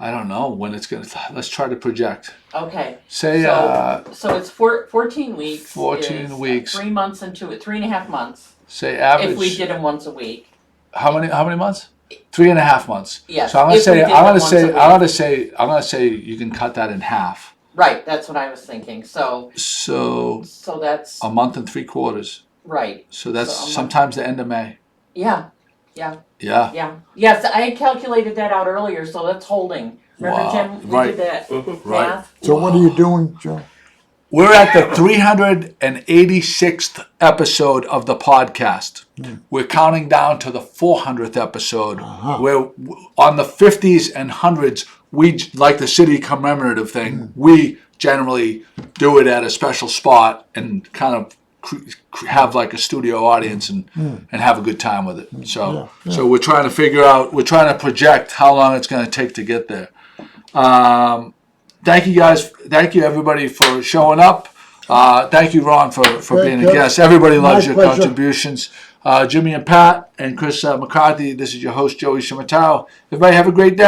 I don't know when it's going to, let's try to project.
Okay.
Say,
So it's 14 weeks.
14
is
weeks.
3 months into it, 3.5 months.
say average.
If we did them once a week.
How many months? 3.5 months.
Yes.
So I'm gonna
if we
say,
did
I'm
them
gonna
once
say,
a week.
I'm gonna say you can cut that in half.
Right, that's what I was thinking. So
So
that's
a month and 3/4.
right.
So that's
So a month.
sometimes the end of May.
Yeah.
Yeah.
Yes, I had calculated that out earlier, so that's holding. Remember,
Wow.
Jim? We
Right.
did that
Right.
math.
So what are you doing, Joe?
We're at the 386th episode of the podcast. We're counting down to the 400th episode. Where on the 50s and 100s, we like the city commemorative thing. We generally do it at a special spot and kind of have like a studio audience and have a good time with it. So we're trying to figure out. We're trying to project how long it's going to take to get there. Thank you guys. Thank you everybody for showing up. Thank you, Ron, for being a
good.
guest. Everybody loves
My
your
pleasure.
contributions. Jimmy and Pat and Chris McCarthy, this is your host, Joey Ciaramitaro. Everybody have a great day.